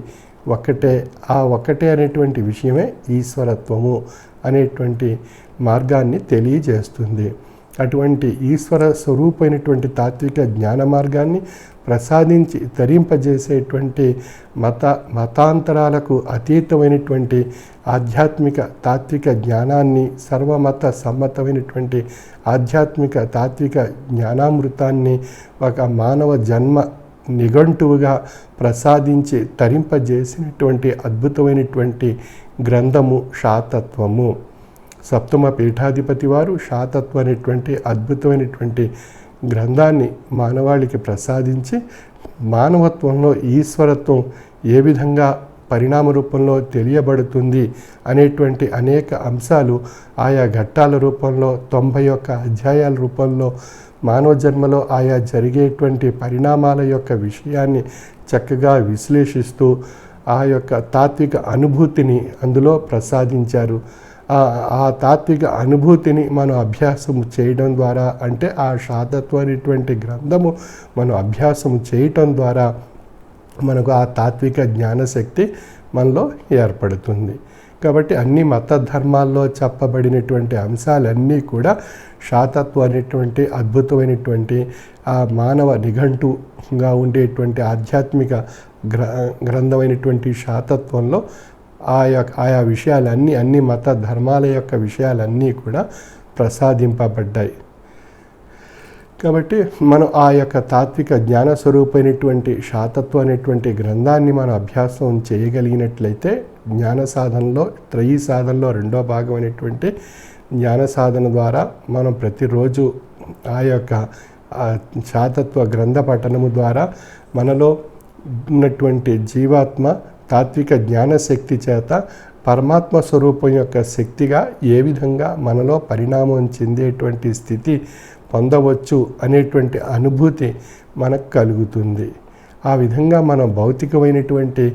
Speaker 9: ఒక్కటే. ఆ ఒక్కటే అనేటువంటి విషయమే ఈశ్వరత్వము అనేటువంటి మార్గాన్ని తెలియజేస్తుంది. అటువంటి ఈశ్వర స్వరూపమైనటువంటి తాత్విక జ్ఞాన మార్గాన్ని ప్రసాదించి తరింపజేసేటువంటి మతాంతరాలకు అతీతమైనటువంటి ఆధ్యాత్మిక తాత్విక జ్ఞానాన్ని, సర్వమత సమ్మతమైనటువంటి ఆధ్యాత్మిక తాత్విక జ్ఞానామృతాన్ని ఒక మానవ జన్మ నిఘంటువుగా ప్రసాదించి తరింపజేసినటువంటి అద్భుతమైనటువంటి గ్రంథము శాతత్వము. సప్తమ పీఠాధిపతి వారు శాతత్వం అనేటువంటి అద్భుతమైనటువంటి గ్రంథాన్ని మానవాళికి ప్రసాదించి మానవత్వంలో ఈశ్వరత్వం ఏ విధంగా పరిణామ రూపంలో తెలియబడుతుంది అనేటువంటి అనేక అంశాలు ఆయా ఘట్టాల రూపంలో 91 అధ్యాయాల రూపంలో మానవ జన్మలో ఆయా జరిగేటువంటి పరిణామాల యొక్క విషయాన్ని చక్కగా విశ్లేషిస్తూ ఆ యొక్క తాత్విక అనుభూతిని అందులో ప్రసాదించారు. ఆ తాత్విక అనుభూతిని మనం అభ్యాసం చేయడం ద్వారా, అంటే ఆ శాతత్వం అనేటువంటి గ్రంథము మనం అభ్యాసం చేయటం ద్వారా మనకు ఆ తాత్విక జ్ఞానశక్తి మనలో ఏర్పడుతుంది. కాబట్టి అన్ని మత ధర్మాల్లో చెప్పబడినటువంటి అంశాలన్నీ కూడా శాతత్వం అనేటువంటి అద్భుతమైనటువంటి ఆ మానవ నిఘంటుగా ఉండేటువంటి ఆధ్యాత్మిక గ్రంథమైనటువంటి శాతత్వంలో ఆయా విషయాలన్నీ, అన్ని మత ధర్మాల యొక్క విషయాలన్నీ కూడా ప్రసాదింపబడ్డాయి. కాబట్టి మనం ఆ యొక్క తాత్విక జ్ఞాన స్వరూపమైనటువంటి శాతత్వం అనేటువంటి గ్రంథాన్ని మనం అభ్యాసం చేయగలిగినట్లయితే జ్ఞాన సాధనలో, త్రయీ సాధనలో రెండో భాగమైనటువంటి జ్ఞాన సాధన ద్వారా మనం ప్రతిరోజు ఆ యొక్క శాతత్వ గ్రంథ పఠనము ద్వారా మనలో ఉన్నటువంటి జీవాత్మ తాత్విక జ్ఞానశక్తి చేత పరమాత్మ స్వరూపం యొక్క శక్తిగా ఏ విధంగా మనలో పరిణామం చెందేటువంటి స్థితి పొందవచ్చు అనేటువంటి అనుభూతి మనకు కలుగుతుంది. ఆ విధంగా మనం భౌతికమైనటువంటి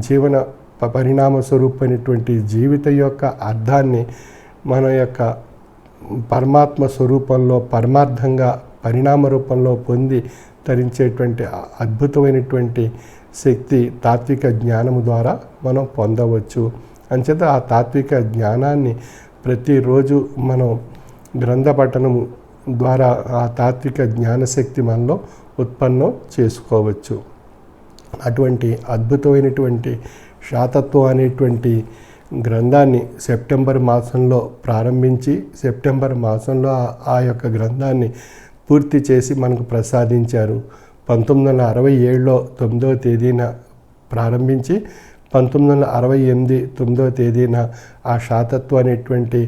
Speaker 9: జీవన పరిణామ స్వరూపమైనటువంటి జీవితం యొక్క అర్థాన్ని మన యొక్క పరమాత్మ స్వరూపంలో పరమార్థంగా పరిణామ రూపంలో పొంది తరించేటువంటి అద్భుతమైనటువంటి శక్తి తాత్విక జ్ఞానము ద్వారా మనం పొందవచ్చు. అంచేత ఆ తాత్విక జ్ఞానాన్ని ప్రతిరోజు మనం గ్రంథ పఠనము ద్వారా ఆ తాత్విక జ్ఞానశక్తి మనలో ఉత్పన్నం చేసుకోవచ్చు. అటువంటి అద్భుతమైనటువంటి శాతత్వం అనేటువంటి గ్రంథాన్ని సెప్టెంబర్ మాసంలో ప్రారంభించి సెప్టెంబర్ మాసంలో ఆ యొక్క గ్రంథాన్ని పూర్తి చేసి మనకు ప్రసాదించారు. 1967లో 9వ తేదీన ప్రారంభించి 1968 9వ తేదీన ఆ శాతత్వం అనేటువంటి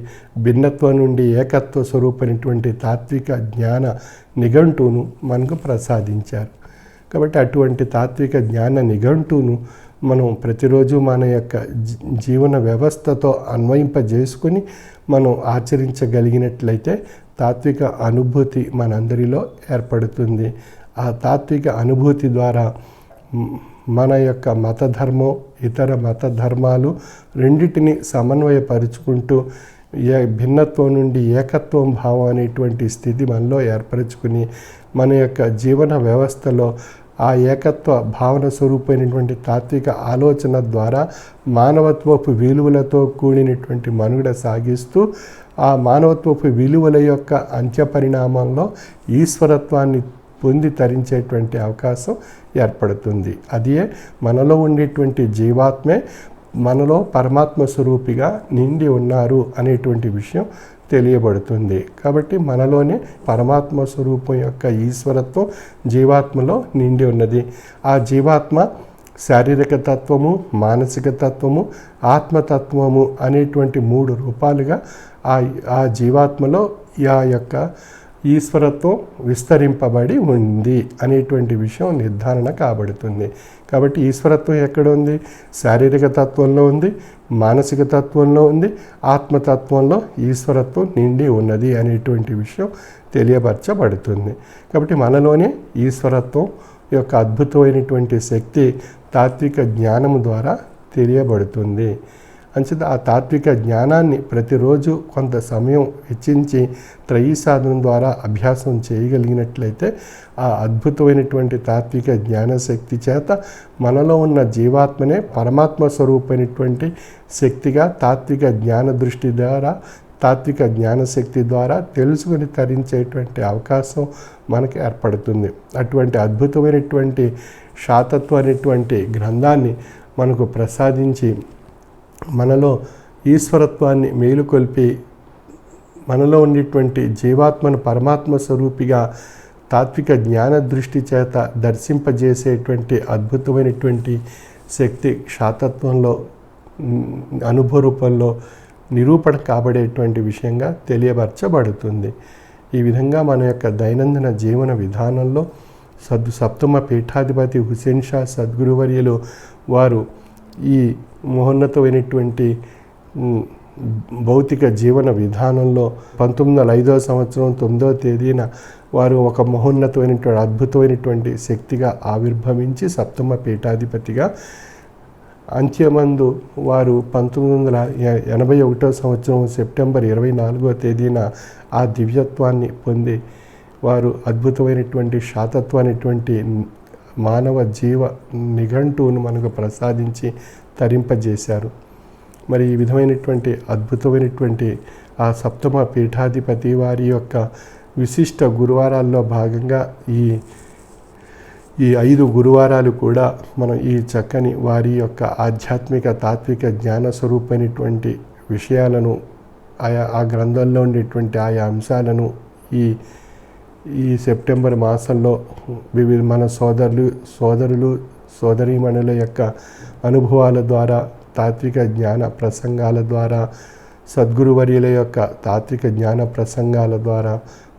Speaker 9: భిన్నత్వం నుండి ఏకత్వ స్వరూపమైనటువంటి తాత్విక జ్ఞాన నిఘంటువును మనకు ప్రసాదించారు. కాబట్టి అటువంటి తాత్విక జ్ఞాన నిఘంటువును మనం ప్రతిరోజు మన యొక్క జీవన వ్యవస్థతో అన్వయింపజేసుకొని మనం ఆచరించగలిగినట్లయితే తాత్విక అనుభూతి మనందరిలో ఏర్పడుతుంది. ఆ తాత్విక అనుభూతి ద్వారా మన యొక్క మతధర్మం, ఇతర మత ధర్మాలు రెండింటిని సమన్వయపరుచుకుంటూ భిన్నత్వం నుండి ఏకత్వం భావం అనేటువంటి స్థితి మనలో ఏర్పరచుకుని మన యొక్క జీవన వ్యవస్థలో ఆ ఏకత్వ భావన స్వరూపమైనటువంటి తాత్విక ఆలోచన ద్వారా మానవత్వపు విలువలతో కూడినటువంటి మనుగడ సాగిస్తూ ఆ మానవత్వపు విలువల యొక్క అంత్య పరిణామంలో ఈశ్వరత్వాన్ని పొంది తరించేటువంటి అవకాశం ఏర్పడుతుంది. అదే మనలో ఉండేటువంటి జీవాత్మే మనలో పరమాత్మ స్వరూపిగా నిండి ఉన్నారు అనేటువంటి విషయం తెలియబడుతుంది. కాబట్టి మనలోనే పరమాత్మ స్వరూపం యొక్క ఈశ్వరత్వం జీవాత్మలో నిండి ఉన్నది. ఆ జీవాత్మ శారీరక తత్వము, మానసిక తత్వము, ఆత్మతత్వము అనేటువంటి 3 రూపాలుగా ఆ జీవాత్మలో ఆ యొక్క ఈశ్వరత్వం విస్తరింపబడి ఉంది అనేటువంటి విషయం నిర్ధారణ కాబడుతుంది. కాబట్టి ఈశ్వరత్వం ఎక్కడ ఉంది? శారీరక తత్వంలో ఉంది, మానసిక తత్వంలో ఉంది, ఆత్మతత్వంలో ఈశ్వరత్వం నిండి ఉన్నది అనేటువంటి విషయం తెలియపరచబడుతుంది. కాబట్టి మనలోనే ఈశ్వరత్వం యొక్క అద్భుతమైనటువంటి శక్తి తాత్విక జ్ఞానము ద్వారా తెలియబడుతుంది. అంచేత ఆ తాత్విక జ్ఞానాన్ని ప్రతిరోజు కొంత సమయం వెచ్చించి త్రయీ సాధన ద్వారా అభ్యాసం చేయగలిగినట్లయితే ఆ అద్భుతమైనటువంటి తాత్విక జ్ఞానశక్తి చేత మనలో ఉన్న జీవాత్మనే పరమాత్మ స్వరూపమైనటువంటి శక్తిగా తాత్విక జ్ఞాన దృష్టి ద్వారా, తాత్విక జ్ఞానశక్తి ద్వారా తెలుసుకుని తరించేటువంటి అవకాశం మనకు ఏర్పడుతుంది. అటువంటి అద్భుతమైనటువంటి శాతత్వం అనేటువంటి గ్రంథాన్ని మనకు ప్రసాదించి మనలో ఈశ్వరత్వాన్ని మేలుకొల్పి మనలో ఉండేటువంటి జీవాత్మను పరమాత్మ స్వరూపిగా తాత్విక జ్ఞాన దృష్టి చేత దర్శింపజేసేటువంటి అద్భుతమైనటువంటి శక్తి శాతత్వంలో అనుభవ రూపంలో నిరూపణ కాబడేటువంటి విషయంగా తెలియపరచబడుతుంది. ఈ విధంగా మన యొక్క దైనందిన జీవన విధానంలో సప్తమ పీఠాధిపతి హుసేన్ షా సద్గురువర్యులు వారు ఈ మహోన్నతమైనటువంటి భౌతిక జీవన విధానంలో 1905 సంవత్సరం 9వ తేదీన వారు ఒక మహోన్నతమైనటువంటి అద్భుతమైనటువంటి శక్తిగా ఆవిర్భవించి సప్తమ పీఠాధిపతిగా అంత్యమందు వారు 1981 సంవత్సరం సెప్టెంబర్ 24వ తేదీన ఆ దివ్యత్వాన్ని పొంది వారు అద్భుతమైనటువంటి శాతత్వానికి మానవ జీవ నిఘంటువును మనకు ప్రసాదించి తరింపజేశారు. మరి ఈ విధమైనటువంటి అద్భుతమైనటువంటి ఆ సప్తమ పీఠాధిపతి వారి యొక్క విశిష్ట గురువారాల్లో భాగంగా ఈ 5 గురువారాలు కూడా మనం ఈ చక్కని వారి యొక్క ఆధ్యాత్మిక తాత్విక జ్ఞాన స్వరూపమైనటువంటి విషయాలను ఆ గ్రంథంలో ఉండేటువంటి ఆయా అంశాలను ఈ సెప్టెంబర్ మాసంలో వివిధ మన సోదరులు సోదరీమణుల యొక్క అనుభవాల ద్వారా, తాత్విక జ్ఞాన ప్రసంగాల ద్వారా, సద్గురువర్యుల యొక్క తాత్విక జ్ఞాన ప్రసంగాల ద్వారా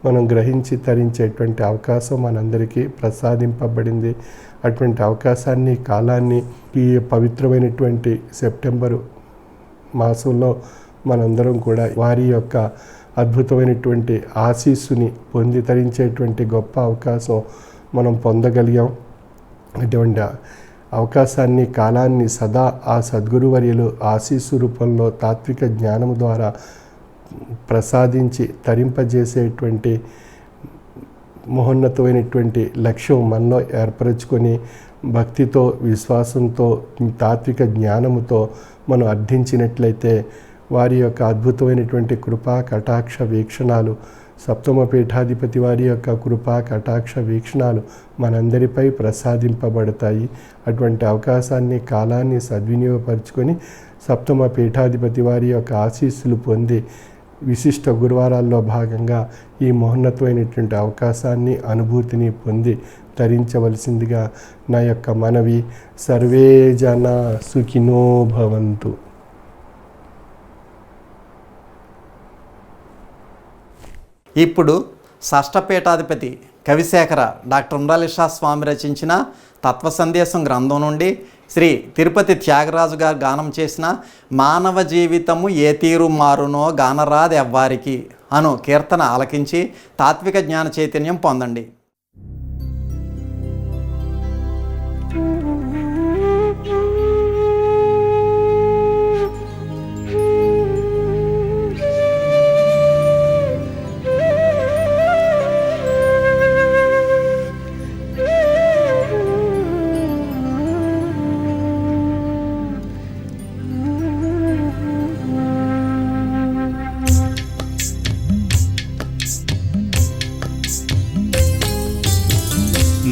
Speaker 9: మనం గ్రహించి తరించేటువంటి అవకాశం మనందరికీ ప్రసాదింపబడింది. అటువంటి అవకాశాన్ని, కాలాన్ని ఈ పవిత్రమైనటువంటి సెప్టెంబరు మాసంలో మనందరం కూడా వారి యొక్క అద్భుతమైనటువంటి ఆశీస్సుని పొంది తరించేటువంటి గొప్ప అవకాశం మనం పొందగలిగాం. అటువంటి అవకాశాన్ని, కాలాన్ని సదా ఆ సద్గురువర్యులు ఆశీస్సు రూపంలో తాత్విక జ్ఞానం ద్వారా ప్రసాదించి తరింపజేసేటువంటి మహోన్నతమైనటువంటి లక్ష్యం మనలో ఏర్పరచుకొని భక్తితో, విశ్వాసంతో, తాత్విక జ్ఞానముతో మనం అర్థించినట్లయితే వారి యొక్క అద్భుతమైనటువంటి కృపా కటాక్ష వీక్షణాలు, సప్తమ పీఠాధిపతి వారి యొక్క కృపా కటాక్ష వీక్షణాలు మనందరిపై ప్రసాదింపబడతాయి. అటువంటి అవకాశాన్ని, కాలాన్ని సద్వినియోగపరుచుకొని సప్తమ పీఠాధిపతి వారి యొక్క ఆశీస్సులు పొంది విశిష్ట గురువారాల్లో భాగంగా ఈ మహోన్నతమైనటువంటి అవకాశాన్ని, అనుభూతిని పొంది తరించవలసిందిగా నా యొక్క మనవి. సర్వే జన సుఖినో భవంతు.
Speaker 1: ఇప్పుడు షష్ఠపీఠాధిపతి కవిశేఖర డాక్టర్ ఉండ్రాలిషా స్వామి రచించిన తత్వ సందేశం గ్రంథం నుండి శ్రీ తిరుపతి త్యాగరాజు గారు గానం చేసిన మానవ జీవితము ఏ తీరు మారునో గానరాదెవ్వారికి అను కీర్తన ఆలకించి తాత్విక జ్ఞాన చైతన్యం పొందండి.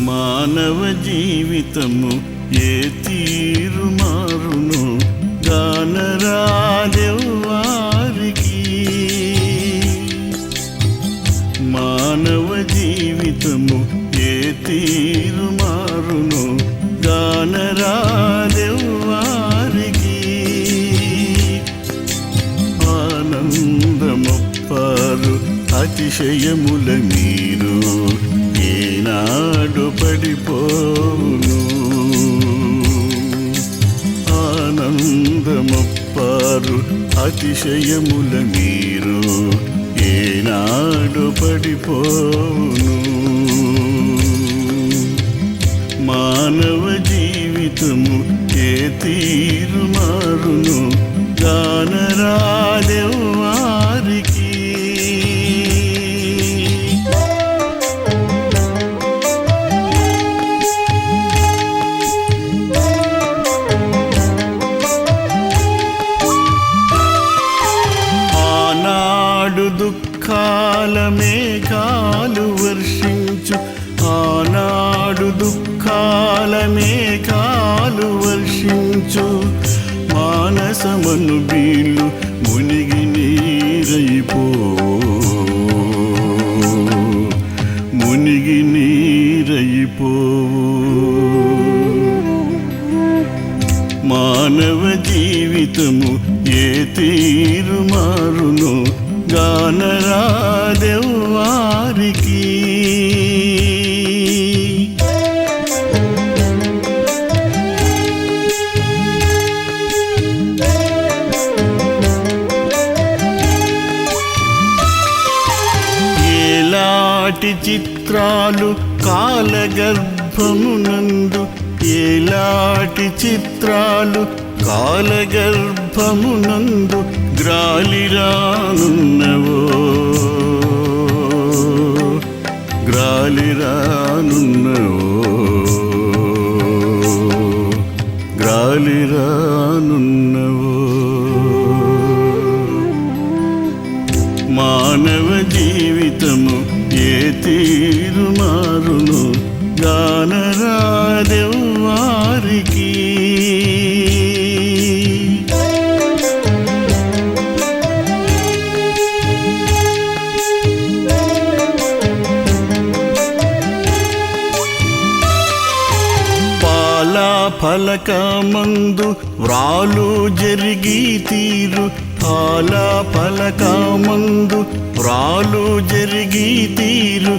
Speaker 10: మానవ జీవితము ఏ తీరు మారును గానరాదెవ్వారికి. మానవ జీవితము ఏ తీరు మారును గానరాదెవ్వారికి. ఆనందమొప్పారు అతిశయముల మీరు ఏనాడు పడిపోను. ఆనందమొప్పారు అతిశయముల మీరు ఏనాడు పడిపోను. మానవ జీవితము ఏ తీరు మారును గానరాదెవ్వారికి. దుఃఖాల మేఘాలు వర్షించు, ఆనాడు దుఃఖాల మేఘాలు వర్షించు. మానసమను బీళ్ళు మునిగి నీరైపో, మునిగి మానవ జీవితము ఏ తీరు మారును గానరాదెవ్వారికి. ఏలాటి చిత్రాలు కాలగర్భమునందు, ఏలాటి చిత్రాలు కాలగర్భమునందు గ్రాలిరానున్నవో, గ్రాలిరానున్నవో, గ్రాలిరానున్నవో. మానవ జీవితము ఏ తీరు మారును గానరాదెవ్వారికి. పాలా ఫలకమందు వ్రాలు జరిగి తీరు, పాలా ఫలకమందు వ్రాలు జరిగి తీరు,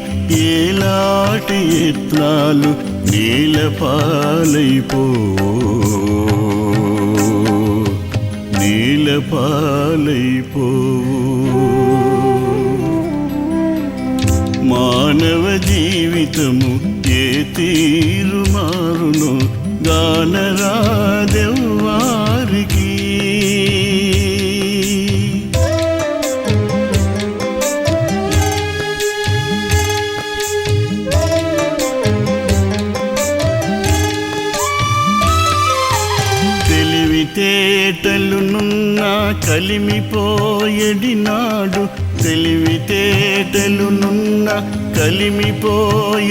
Speaker 10: ఏలాటి యత్నాలు నీలపాలైపో, నీలపాలైపో. మానవ జీవితము ఏ తీరు మారును గానరాదెవ్వారికి. తెలివితేటలునున్న కలిమిపోయెడినాడు, తెలివితేటలునున్న కలిమిపోయెడినాడు,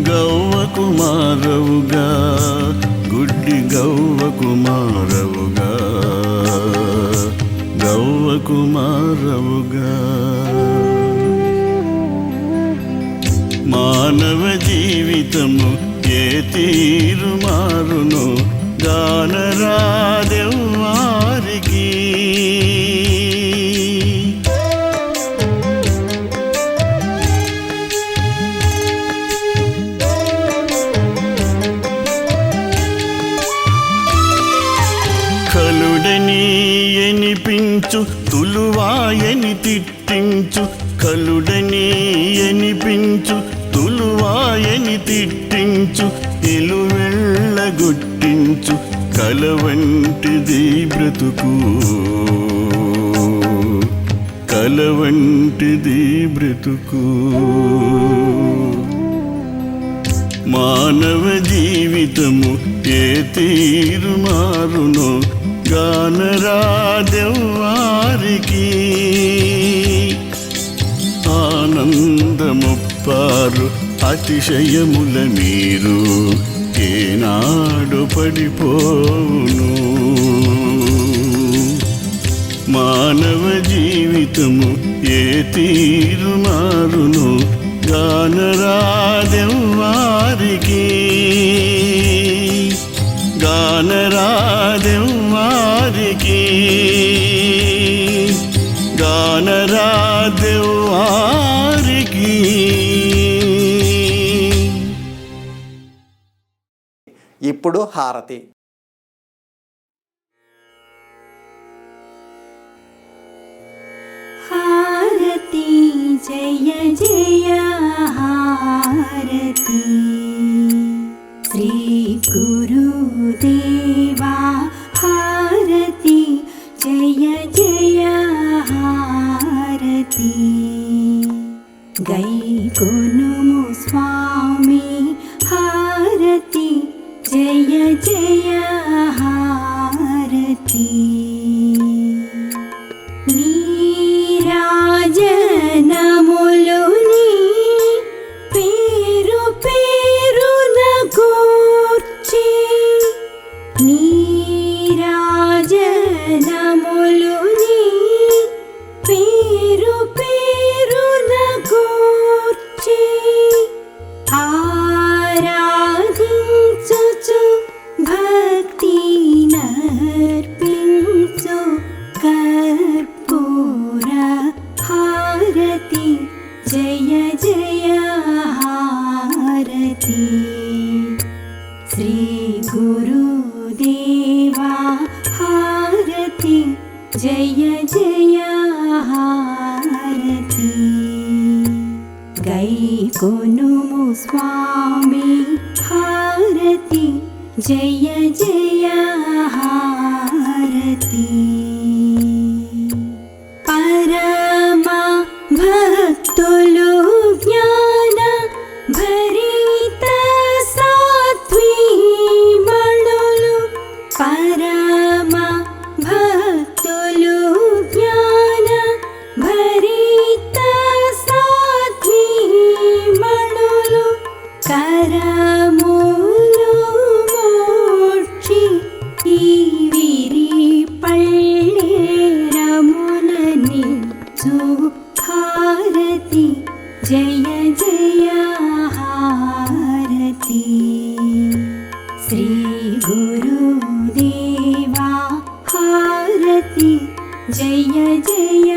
Speaker 10: గౌవ కుమారవుగా గుడ్డి గౌవ కుమారవుగా, గౌవ కుమారవుగా. మానవ జీవితము ఏ తీరు మారును గానరాదెవ్వారికి. కలుడని ఎనిపించు తులువాయని తిట్టించు, కలుడని ఎనిపించు తులువాయని తిట్టించు, నిలువెళ్ళగొట్టించు కలవంటిది బ్రతుకు, కలవంటిది బ్రతుకు. మానవ జీవితము ఏ తీరు మారును గానరాదెవ్వారికి. ఆనందముప్పారు అతిశయముల మీరు ఏనాడు పడిపోవును. మానవ జీవితము ఏ తీరు మారును గానరాదెవ్వారికి, గానరాదెవ్వారికి, గానరాదెవ్వారికి.
Speaker 1: ఇప్పుడు హారతి.
Speaker 2: హారతి జయ జయ హారతి, శ్రీ గురుదేవా హారతి జయ జయ హారతి. గైకొనుము స్వామి హారతి జయ జయ హారతి. నీరాజనములు నీ పేరు పేరు श्री गुरुदेवा हारति जय जय हारति गैकोनुमो स्वामी हारति जय जय हारति परमा भक्तुलु ज्ञान भरित सात्वी मणुलु परमा भक्तुलु ज्ञान भरित सात्वी मणुलु करमुलु मोक्षि వీరి పళ్ళేరములని హారతి జయ జయ హారతి శ్రీ గురుదేవా హారతి జయ జయ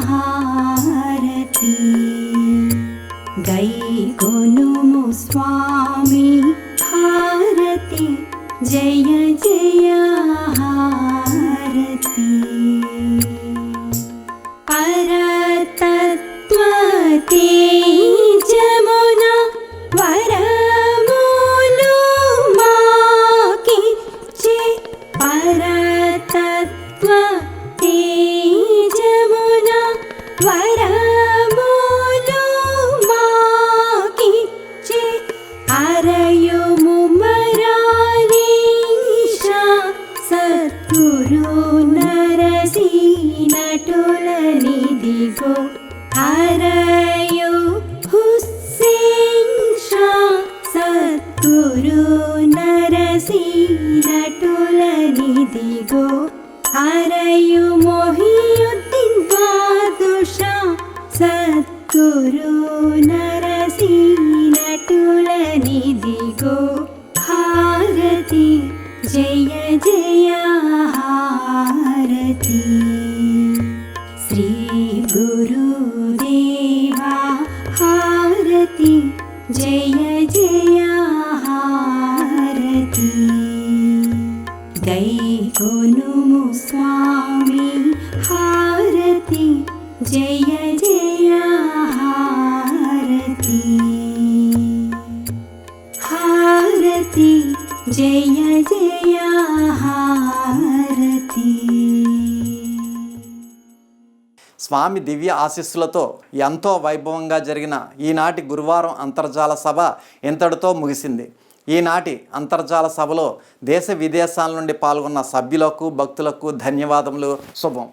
Speaker 2: హారతి గైకొనుము స్వామి హారతి జయ జయ హారతి పరతత్వతే జమునా వరములు మాకిచ్చే పరతత్వతే జమునా వరములు మాకిచ్చే అరయుము సద్గురు నరసి నటులనిదిగో అరయు హుస్సేన్ షా సద్గురు నరసి నటులనిదిగో అరయు మొహియుద్దీన్ బాదుషా సద్గురు నరసి నటులనిదిగో హారతి జయ జయ హారతి శ్రీ గురుదేవా హారతి జయ జయ హారతి గైకొనుము స్వామి హారతి జయ జయ హారతి హారతి జయ జయ హారతి.
Speaker 1: స్వామి దివ్య ఆశీస్సులతో ఎంతో వైభవంగా జరిగిన ఈనాటి గురువారం అంతర్జాల సభ ఇంతటితో ముగిసింది. ఈనాటి అంతర్జాల సభలో దేశ విదేశాల నుండి పాల్గొన్న సభ్యులకు భక్తులకు ధన్యవాదములు. శుభం.